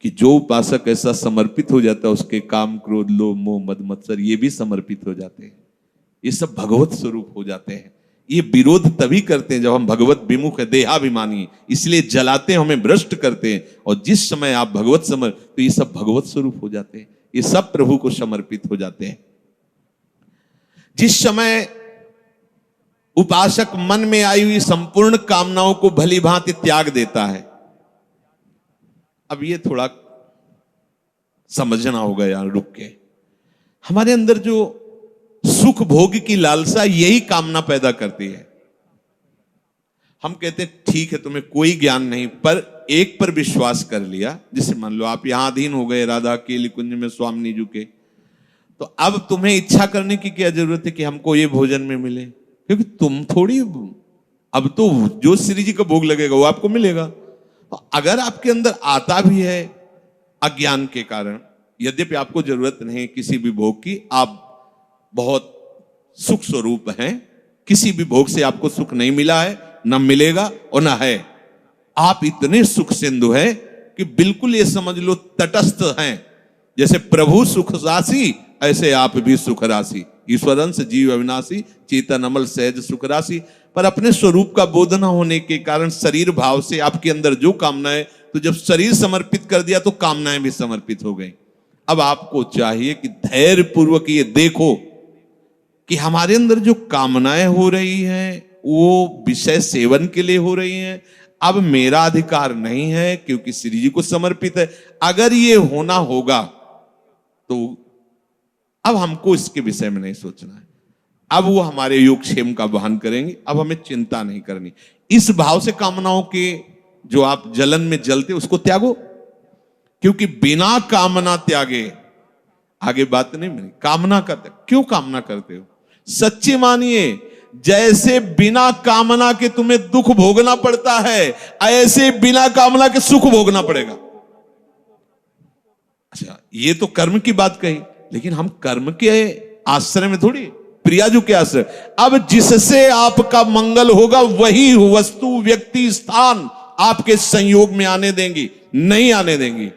कि जो उपासक ऐसा समर्पित हो जाता है, उसके काम क्रोध लोभ मोह मद मत्सर ये भी समर्पित हो जाते हैं, ये सब भगवत स्वरूप हो जाते हैं। ये विरोध तभी करते हैं जब हम भगवत विमुख है, देहाभिमानी, इसलिए जलाते हैं, हमें भ्रष्ट करते हैं। और जिस समय आप भगवत तो ये सब भगवत स्वरूप हो जाते हैं, ये सब प्रभु को समर्पित हो जाते हैं। जिस समय उपासक मन में आई हुई संपूर्ण कामनाओं को भली भांति त्याग देता है, अब ये थोड़ा समझना होगा यार, रुक के। हमारे अंदर जो सुख भोग की लालसा यही कामना पैदा करती है। हम कहते हैं ठीक है तुम्हें कोई ज्ञान नहीं, पर एक पर विश्वास कर लिया, जैसे मान लो आप यहां अधीन हो गए राधा केली कुंज में स्वामी जी के, तो अब तुम्हें इच्छा करने की क्या जरूरत है कि हमको ये भोजन में मिले, क्योंकि तुम थोड़ी, अब तो जो श्री जी का भोग लगेगा वो आपको मिलेगा। तो अगर आपके अंदर आता भी है अज्ञान के कारण, यद्यपि आपको जरूरत नहीं किसी भी भोग की, आप बहुत सुख स्वरूप हैं, किसी भी भोग से आपको सुख नहीं मिला है, न मिलेगा और न है, आप इतने सुख सिंधु हैं कि बिल्कुल ये समझ लो तटस्थ हैं। जैसे प्रभु सुख राशि ऐसे आप भी सुख राशि, ईश्वरंश जीव अविनाशी चेतन अमल सहज सुख राशि। पर अपने स्वरूप का बोध न होने के कारण शरीर भाव से आपके अंदर जो कामनाएं, तो जब शरीर समर्पित कर दिया तो कामनाएं भी समर्पित हो गई। अब आपको चाहिए कि धैर्य पूर्वक ये देखो कि हमारे अंदर जो कामनाएं हो रही हैं वो विषय सेवन के लिए हो रही हैं। अब मेरा अधिकार नहीं है क्योंकि श्री जी को समर्पित है। अगर ये होना होगा तो अब हमको इसके विषय में नहीं सोचना है, अब वो हमारे योगक्षेम का वहन करेंगे, अब हमें चिंता नहीं करनी। इस भाव से कामनाओं के जो आप जलन में जलते उसको त्यागो, क्योंकि बिना कामना त्यागे आगे बात नहीं बनी। कामना करते, क्यों कामना करते हो? सच्ची मानिए, जैसे बिना कामना के तुम्हें दुख भोगना पड़ता है, ऐसे बिना कामना के सुख भोगना पड़ेगा। अच्छा, ये तो कर्म की बात कही, लेकिन हम कर्म के आश्रय में थोड़ी, प्रियाजू के आश्रय। अब जिससे आपका मंगल होगा वही वस्तु व्यक्ति स्थान आपके संयोग में आने देंगी, नहीं आने देंगी।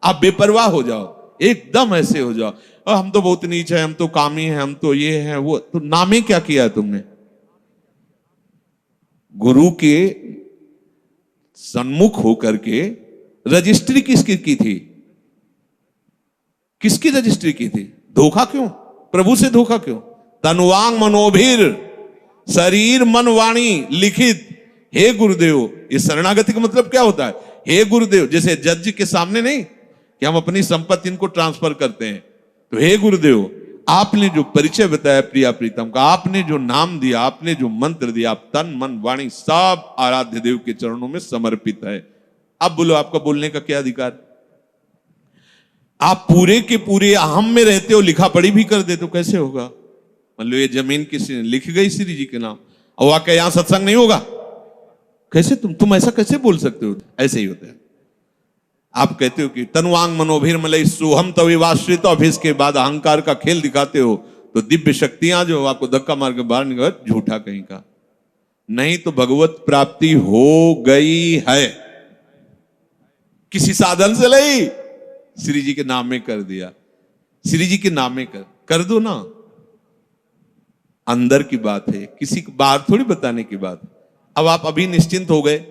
आप बेपरवाह हो जाओ, एकदम ऐसे हो जाओ, हम तो बहुत नीच है, हम तो कामी हैं, हम तो ये हैं वो, तो नामे क्या किया है तुमने? गुरु के सन्मुख होकर के रजिस्ट्री किसकी की थी? किसकी रजिस्ट्री की थी? धोखा क्यों? प्रभु से धोखा क्यों? तनुवांग मनोभीर, शरीर मन वाणी लिखित, हे गुरुदेव। ये शरणागति का मतलब क्या होता है? हे गुरुदेव, जैसे जज के सामने नहीं कि हम अपनी संपत्ति इनको ट्रांसफर करते हैं, तो हे गुरुदेव आपने जो परिचय बताया प्रिया प्रीतम का, आपने जो नाम दिया, आपने जो मंत्र दिया, आप तन मन वाणी सब आराध्य देव के चरणों में समर्पित है। अब बोलो आपका बोलने का क्या अधिकार? आप पूरे के पूरे अहम में रहते हो, लिखा पढ़ी भी कर देते हो, कैसे होगा? मान लो ये जमीन किसी ने लिख गई श्री जी के नाम, और वाकई यहां सत्संग नहीं होगा, कैसे तुम ऐसा कैसे बोल सकते हो? ऐसे ही होता है। आप कहते हो कि तनुवांग मनोभीर मलय सोहम तविवाश्रित, और फिर इसके बाद अहंकार का खेल दिखाते हो, तो दिव्य शक्तियां जो आपको धक्का मार के बाहर निकल, झूठा कहीं का नहीं। तो भगवत प्राप्ति हो गई है, किसी साधन से नहीं, श्री जी के नाम में कर दिया। श्री जी के नाम में कर दो ना, अंदर की बात है, किसी को बाहर थोड़ी बताने की बात। अब आप अभी निश्चिंत हो गए,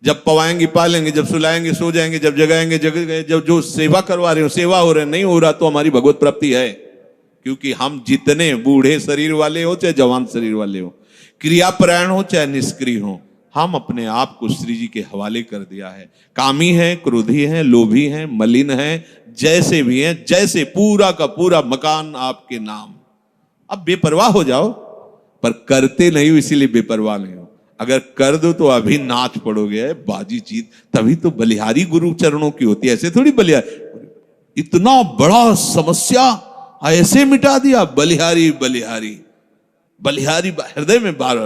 जब पवाएंगे पालेंगे, जब सुलाएंगे सो जाएंगे, जब जगाएंगे जग गए, जब जो सेवा करवा रहे हो सेवा हो रहे नहीं हो रहा, तो हमारी भगवत प्राप्ति है। क्योंकि हम जितने बूढ़े शरीर वाले हो चाहे जवान शरीर वाले हो, क्रियापरायण हो चाहे निष्क्रिय हो, हम अपने आप को श्री जी के हवाले कर दिया है। कामी है, क्रोधी है, लोभी है, मलिन है, जैसे भी है, जैसे पूरा का पूरा मकान आपके नाम। अब बेपरवाह हो जाओ, पर करते नहीं हो इसीलिए बेपरवाह नहीं हो। अगर कर दो तो अभी नाच पड़ोगे, बाजी जीत, तभी तो बलिहारी गुरु चरणों की होती है, ऐसे थोड़ी बलिहारी। इतना बड़ा समस्या ऐसे मिटा दिया, बलिहारी बलिहारी बलिहारी हृदय में बार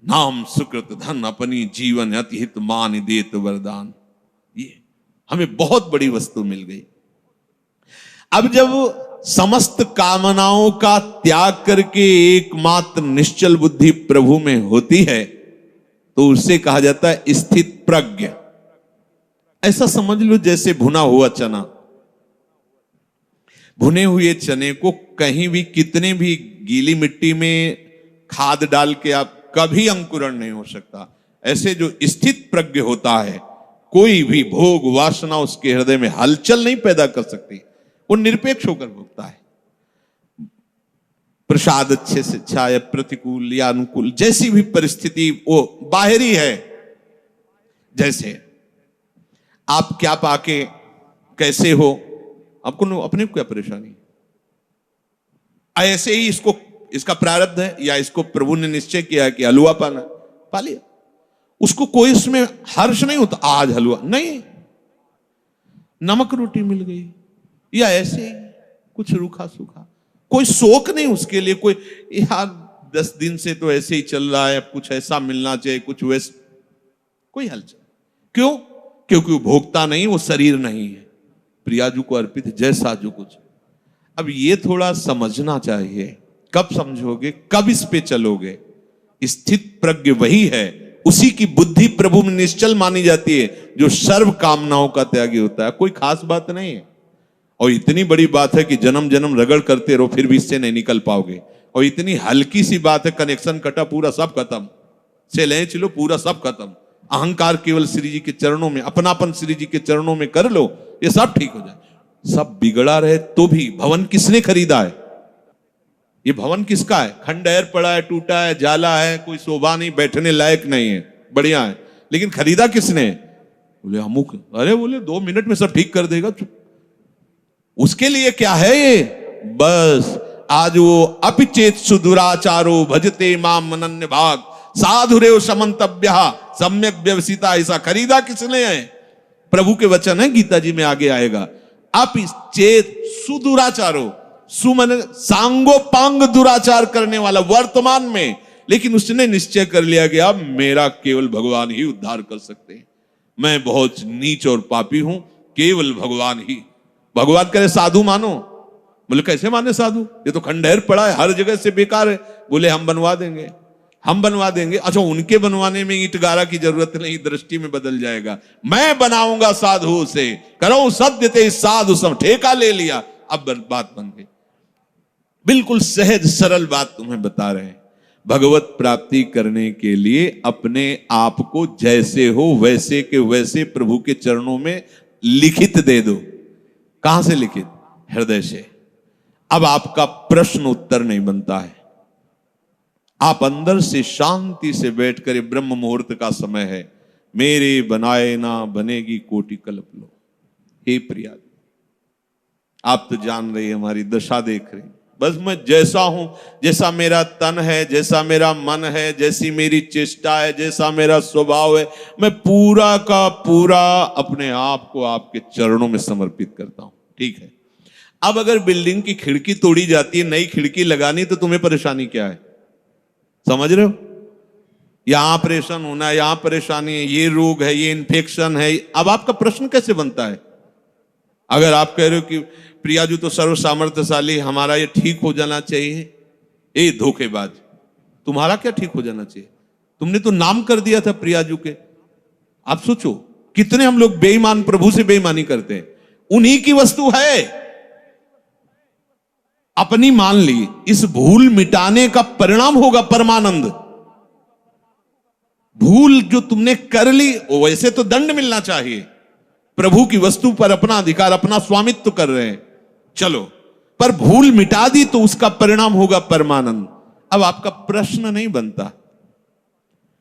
नाम सुकृत धन अपनी जीवन अति हित मान देत वरदान। ये हमें बहुत बड़ी वस्तु मिल गई। अब जब समस्त कामनाओं का त्याग करके एकमात्र निश्चल बुद्धि प्रभु में होती है, तो उसे कहा जाता है स्थित प्रज्ञ। ऐसा समझ लो जैसे भुना हुआ चना, भुने हुए चने को कहीं भी कितने भी गीली मिट्टी में खाद डाल के आप कभी अंकुरण नहीं हो सकता। ऐसे जो स्थित प्रज्ञ होता है, कोई भी भोग वासना उसके हृदय में हलचल नहीं पैदा कर सकती, वो निरपेक्ष होकर भोगता है। प्रसाद अच्छे से अच्छा या प्रतिकूल या अनुकूल, जैसी भी परिस्थिति वो बाहरी है। जैसे आप क्या पाके कैसे हो, आपको अपने को क्या परेशानी, ऐसे ही इसका प्रारब्ध है, या इसको प्रभु ने निश्चय किया है कि हलवा पाना, पा लिया। उसको कोई उसमें हर्ष नहीं होता, आज हलवा नहीं, नमक रोटी मिल गई, या ऐसे ही कुछ रूखा सूखा, कोई शोक नहीं उसके लिए, कोई यार 10 दिन से तो ऐसे ही चल रहा है, अब कुछ ऐसा मिलना चाहिए, कुछ वैसे, कोई हलचल। क्यों? क्योंकि वो भोगता नहीं, वो शरीर नहीं है, प्रियाजू को अर्पित जैसा जो कुछ। अब ये थोड़ा समझना चाहिए, कब समझोगे, कब इस पे चलोगे। स्थित प्रज्ञ वही है, उसी की बुद्धि प्रभु में निश्चल मानी जाती है, जो सर्व कामनाओं का त्यागी होता है। कोई खास बात नहीं है, और इतनी बड़ी बात है कि जन्म जन्म रगड़ करते रहो फिर भी इससे नहीं निकल पाओगे। और इतनी हल्की सी बात है, कनेक्शन कटा पूरा सब खत्म, से ले चलो पूरा सब खत्म। अहंकार केवल श्री जी के चरणों में, अपनापन श्री जी के चरणों में कर लो, ये सब ठीक हो जाए। सब बिगड़ा रहे तो भी, भवन किसने खरीदा है? ये भवन किसका है? खंडहर पड़ा है, टूटा है, जाला है, कोई शोभा नहीं, बैठने लायक नहीं है, बढ़िया है, लेकिन खरीदा किसने? बोले अमुक। अरे बोले 2 मिनट में सब ठीक कर देगा। उसके लिए क्या है ये? बस आज वो अपिचेत सुदुराचारो भजते माम मनन्य भाग साधुरेव समन्तव्य सम्यक व्यवसिता। ऐसा खरीदा किसने है? प्रभु के वचन है, गीता जी में आगे आएगा। अपिचेत सुदुराचारो, सुमन सांगोपांग दुराचार करने वाला वर्तमान में, लेकिन उसने निश्चय कर लिया कि अब मेरा केवल भगवान ही उद्धार कर सकते हैं, मैं बहुत नीच और पापी हूं, केवल भगवान ही। भगवान करे साधु मानो, बोले कैसे माने साधु, ये तो खंडहर पड़ा है, हर जगह से बेकार है। बोले हम बनवा देंगे, हम बनवा देंगे। अच्छा, उनके बनवाने में ईंट गारा की जरूरत नहीं, दृष्टि में बदल जाएगा। मैं बनाऊंगा साधु से, करो सत्य ते साधु सम, ठेका ले लिया, अब बात बन गई। बिल्कुल सहज सरल बात तुम्हें बता रहे हैं। भगवत प्राप्ति करने के लिए अपने आप को जैसे हो वैसे के वैसे प्रभु के चरणों में लिखित दे दो। कहां से लिखित? हृदय से। अब आपका प्रश्न उत्तर नहीं बनता है, आप अंदर से शांति से बैठकर, ब्रह्म मुहूर्त का समय है, मेरे बनाए ना बनेगी कोटि कल्प लो। हे प्रिया, आप तो जान रही है, हमारी दशा देख रही। बस मैं जैसा हूं, जैसा मेरा तन है, जैसा मेरा मन है, जैसी मेरी चेष्टा है, जैसा मेरा स्वभाव है, मैं पूरा का पूरा अपने आप को आपके चरणों में समर्पित करता हूं। ठीक है, अब अगर बिल्डिंग की खिड़की तोड़ी जाती है, नई खिड़की लगानी, तो तुम्हें परेशानी क्या है? समझ रहे हो? यहां ऑपरेशन होना है, यहां परेशानी है, ये रोग है, ये इन्फेक्शन है। अब आपका प्रश्न कैसे बनता है? अगर आप कह रहे हो कि प्रियाजू तो सर्व सामर्थ्यशाली, हमारा ये ठीक हो जाना चाहिए, ए धोखेबाज, तुम्हारा क्या ठीक हो जाना चाहिए? तुमने तो नाम कर दिया था प्रियाजू के। आप सोचो कितने हम लोग बेईमान, प्रभु से बेईमानी करते हैं। उन्हीं की वस्तु है, अपनी मान ली। इस भूल मिटाने का परिणाम होगा परमानंद। भूल जो तुमने कर ली, वैसे तो दंड मिलना चाहिए। प्रभु की वस्तु पर अपना अधिकार, अपना स्वामित्व कर रहे हैं, चलो, पर भूल मिटा दी तो उसका परिणाम होगा परमानंद। अब आपका प्रश्न नहीं बनता।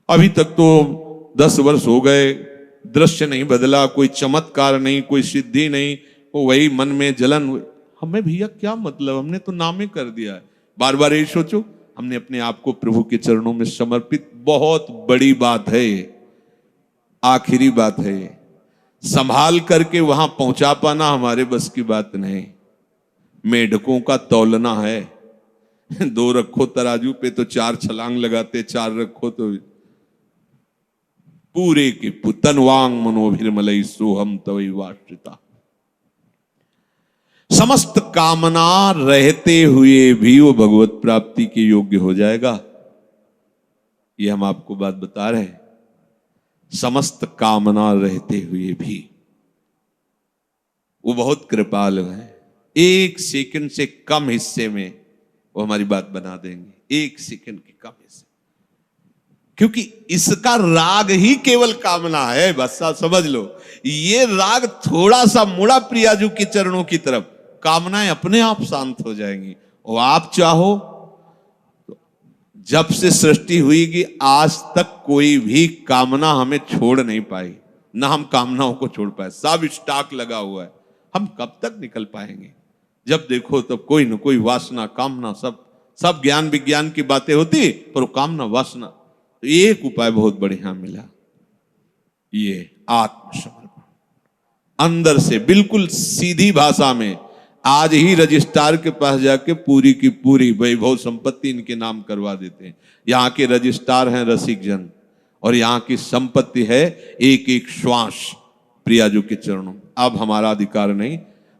अभी तक तो 10 वर्ष हो गए, दृश्य नहीं बदला, कोई चमत्कार नहीं, कोई सिद्धि नहीं, वो वही मन में जलन। हमें भैया क्या मतलब, हमने तो नामे कर दिया है। बार बार ये सोचो, हमने अपने आप को प्रभु के चरणों में समर्पित, बहुत बड़ी बात है, आखिरी बात है। संभाल करके वहां पहुंचा पाना हमारे बस की बात नहीं। मेढकों का तौलना है, 2 रखो तराजू पे तो 4 छलांग लगाते, 4 रखो तो पूरे के तनवांग मनोभिर्मलई सोहम तवई वाश्रिता। समस्त कामना रहते हुए भी वो भगवत प्राप्ति के योग्य हो जाएगा। ये हम आपको बात बता रहे हैं। समस्त कामना रहते हुए भी वो बहुत कृपालु है। 1 सेकंड से कम हिस्से में वो हमारी बात बना देंगे, 1 सेकंड के कम हिस्से, क्योंकि इसका राग ही केवल कामना है। बस समझ लो, ये राग थोड़ा सा मुड़ा प्रियाजू के चरणों की तरफ, कामनाएं अपने आप शांत हो जाएंगी। और आप चाहो तो, जब से सृष्टि हुई कि आज तक कोई भी कामना हमें छोड़ नहीं पाई, ना हम कामनाओं को छोड़ पाए। सब स्टॉक लगा हुआ है, हम कब तक निकल पाएंगे? जब देखो तब कोई न कोई वासना, कामना, सब ज्ञान विज्ञान की बातें होती, पर वो कामना, वासना। तो एक उपाय बहुत बढ़िया मिला, ये आत्मसमर्पण। अंदर से बिल्कुल सीधी भाषा में आज ही रजिस्ट्रार के पास जाके पूरी की पूरी वैभव संपत्ति इनके नाम करवा देते हैं। यहाँ के रजिस्ट्रार हैं रसिक जन, और यहाँ की संपत्ति है एक एक श्वास प्रियाजू के चरणों। अब हमारा अधिकार नहीं,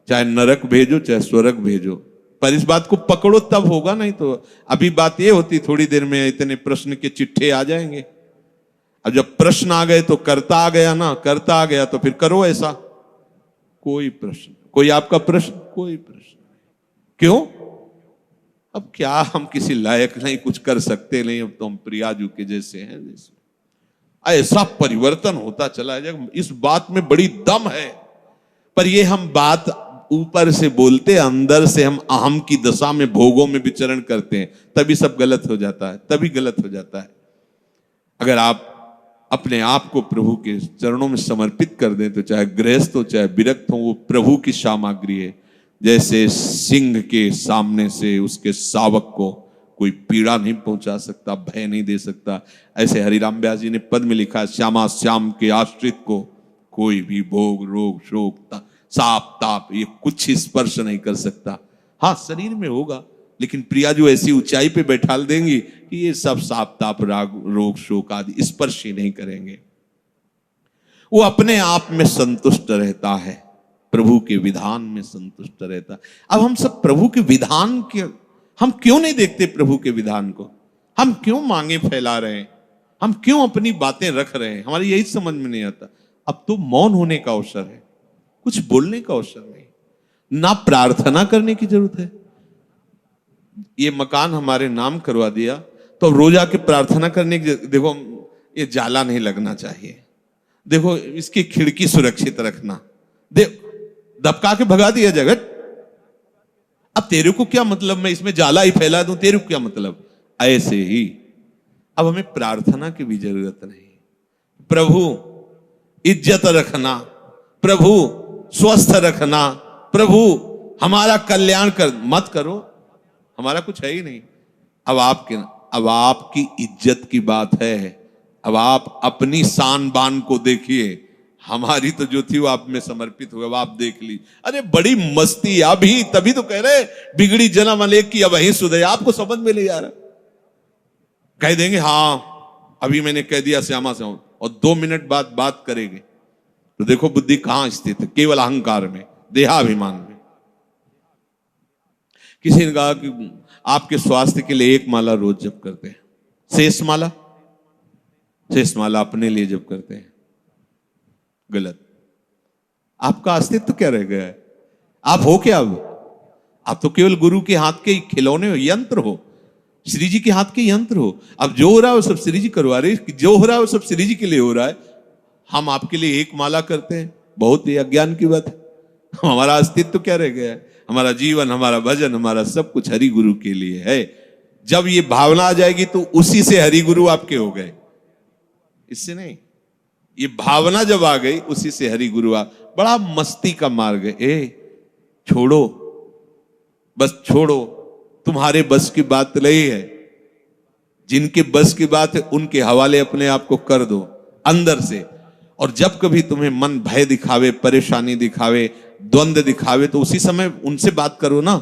चाहे नरक भेजो चाहे स्वर्ग भेजो, पर इस बात को पकड़ो तब होगा, नहीं तो अभी बात ये होती थोड़ी देर में इतने प्रश्न के चिट्ठे आ जाएंगे। अब जब प्रश्न आ गए तो करता आ गया ना, करता आ गया तो फिर करो ऐसा। कोई प्रश्न, कोई आपका प्रश्न, कोई प्रश्न नहीं। क्यों? अब क्या हम किसी लायक नहीं, कुछ कर सकते नहीं, अब तो हम प्रियाजू के जैसे हैं। जैसे ऐसा परिवर्तन होता चला जाएगा, इस बात में बड़ी दम है। पर ये हम बात ऊपर से बोलते, अंदर से हम अहम की दशा में, भोगों में विचरण करते हैं, तभी सब गलत हो जाता है, तभी गलत हो जाता है। अगर आप अपने आप को प्रभु के चरणों में समर्पित कर दें, तो चाहे गृहस्थ हो चाहे विरक्त हो, वो प्रभु की सामग्री है। जैसे सिंह के सामने से उसके शावक को कोई पीड़ा नहीं पहुंचा सकता, भय नहीं दे सकता, ऐसे हरिराम व्यास जी ने पद में लिखा, श्यामा श्याम के आश्रित को कोई भी भोग रोग शोक साप ताप ये कुछ स्पर्श नहीं कर सकता। हाँ, शरीर में होगा, लेकिन प्रियाजू ऐसी ऊंचाई पे बैठाल देंगी कि ये सब साप ताप राग रोग शोक आदि स्पर्श ही नहीं करेंगे। वो अपने आप में संतुष्ट रहता है, प्रभु के विधान में संतुष्ट रहता है। अब हम सब प्रभु के विधान के, हम क्यों नहीं देखते प्रभु के विधान को? हम क्यों मांगे फैला रहे हैं? हम क्यों अपनी बातें रख रहे हैं? हमारी यही समझ में नहीं आता। अब तो मौन होने का अवसर है, कुछ बोलने का अवसर नहीं, ना प्रार्थना करने की जरूरत है। ये मकान हमारे नाम करवा दिया तो अब रोज आके प्रार्थना करने की, देखो ये जाला नहीं लगना चाहिए, देखो इसकी खिड़की सुरक्षित रखना, दबका के भगा दिया जाएगा। अब तेरे को क्या मतलब, मैं इसमें जाला ही फैला दूं, तेरे को क्या मतलब? ऐसे ही अब हमें प्रार्थना की भी जरूरत नहीं। प्रभु इज्जत रखना, प्रभु स्वस्थ रखना, प्रभु हमारा कल्याण कर मत करो, हमारा कुछ है ही नहीं। अब आपकी इज्जत की बात है, अब आप अपनी शान बान को देखिए, हमारी तो जो थी वो आप में समर्पित हुआ, आप देख ली। अरे बड़ी मस्ती अभी, तभी तो कह रहे बिगड़ी जन्म अनेक की अब वही सुधे। आपको समझ में नहीं आ रहा, कह देंगे हाँ अभी मैंने कह दिया श्यामा से, और 2 मिनट बाद बात करेंगे तो देखो बुद्धि कहां स्थित है, केवल अहंकार में, देहाभिमान में। किसी ने कहा कि आपके स्वास्थ्य के लिए 1 माला रोज जप करते हैं, शेष माला अपने लिए जप करते हैं। गलत। आपका अस्तित्व क्या रह गया है? आप हो क्या? अब आप तो केवल गुरु के हाथ के खिलौने हो, यंत्र हो, श्री जी के हाथ के यंत्र हो। अब जो हो रहा है वो सब श्री जी करवा रहे, जो हो रहा है वो सब श्री जी के लिए हो रहा है। हम आपके लिए 1 माला करते हैं, बहुत ही अज्ञान की बात है। हमारा अस्तित्व क्या रह गया है? हमारा जीवन, हमारा भजन, हमारा सब कुछ हरि गुरु के लिए है। जब ये भावना आ जाएगी तो उसी से हरि गुरु आपके हो गए, इससे नहीं। ये भावना जब आ गई उसी से हरि गुरु आ। बड़ा मस्ती का मार्ग है। छोड़ो, बस छोड़ो, तुम्हारे बस की बात नहीं है। जिनके बस की बात है उनके हवाले अपने आप को कर दो अंदर से। और जब कभी तुम्हें मन भय दिखावे, परेशानी दिखावे, द्वंद्व दिखावे, तो उसी समय उनसे बात करो ना।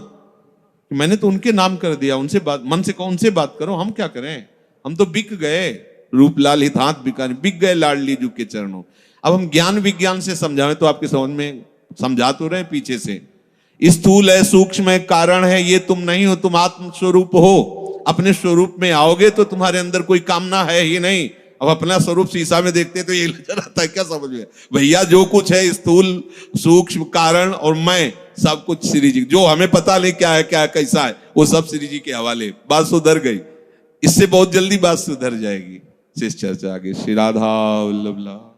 मैंने तो उनके नाम कर दिया, उनसे बात, मन से कहो उनसे बात करो। हम क्या करें? हम तो बिक गए, रूपलाल हित हाथ बिकाने, बिक गए लाडली जू के चरणों। अब हम ज्ञान विज्ञान से समझाएं तो आपके समझ में समझा तो रहे पीछे से। स्थूल है, सूक्ष्म है, कारण है, ये तुम नहीं हो, तुम आत्म स्वरूप हो। अपने स्वरूप में आओगे तो तुम्हारे अंदर कोई कामना है ही नहीं। अब अपना स्वरूप शीशा में देखते तो ये नजर आता है, क्या समझ में? भैया जो कुछ है स्थूल, सूक्ष्म, कारण और मैं, सब कुछ श्री जी। जो हमें पता नहीं क्या है, क्या है, कैसा है, वो सब श्री जी के हवाले। बात सुधर गई, इससे बहुत जल्दी बात सुधर जाएगी। शेष चर्चा आगे। श्री राधा वल्लभ।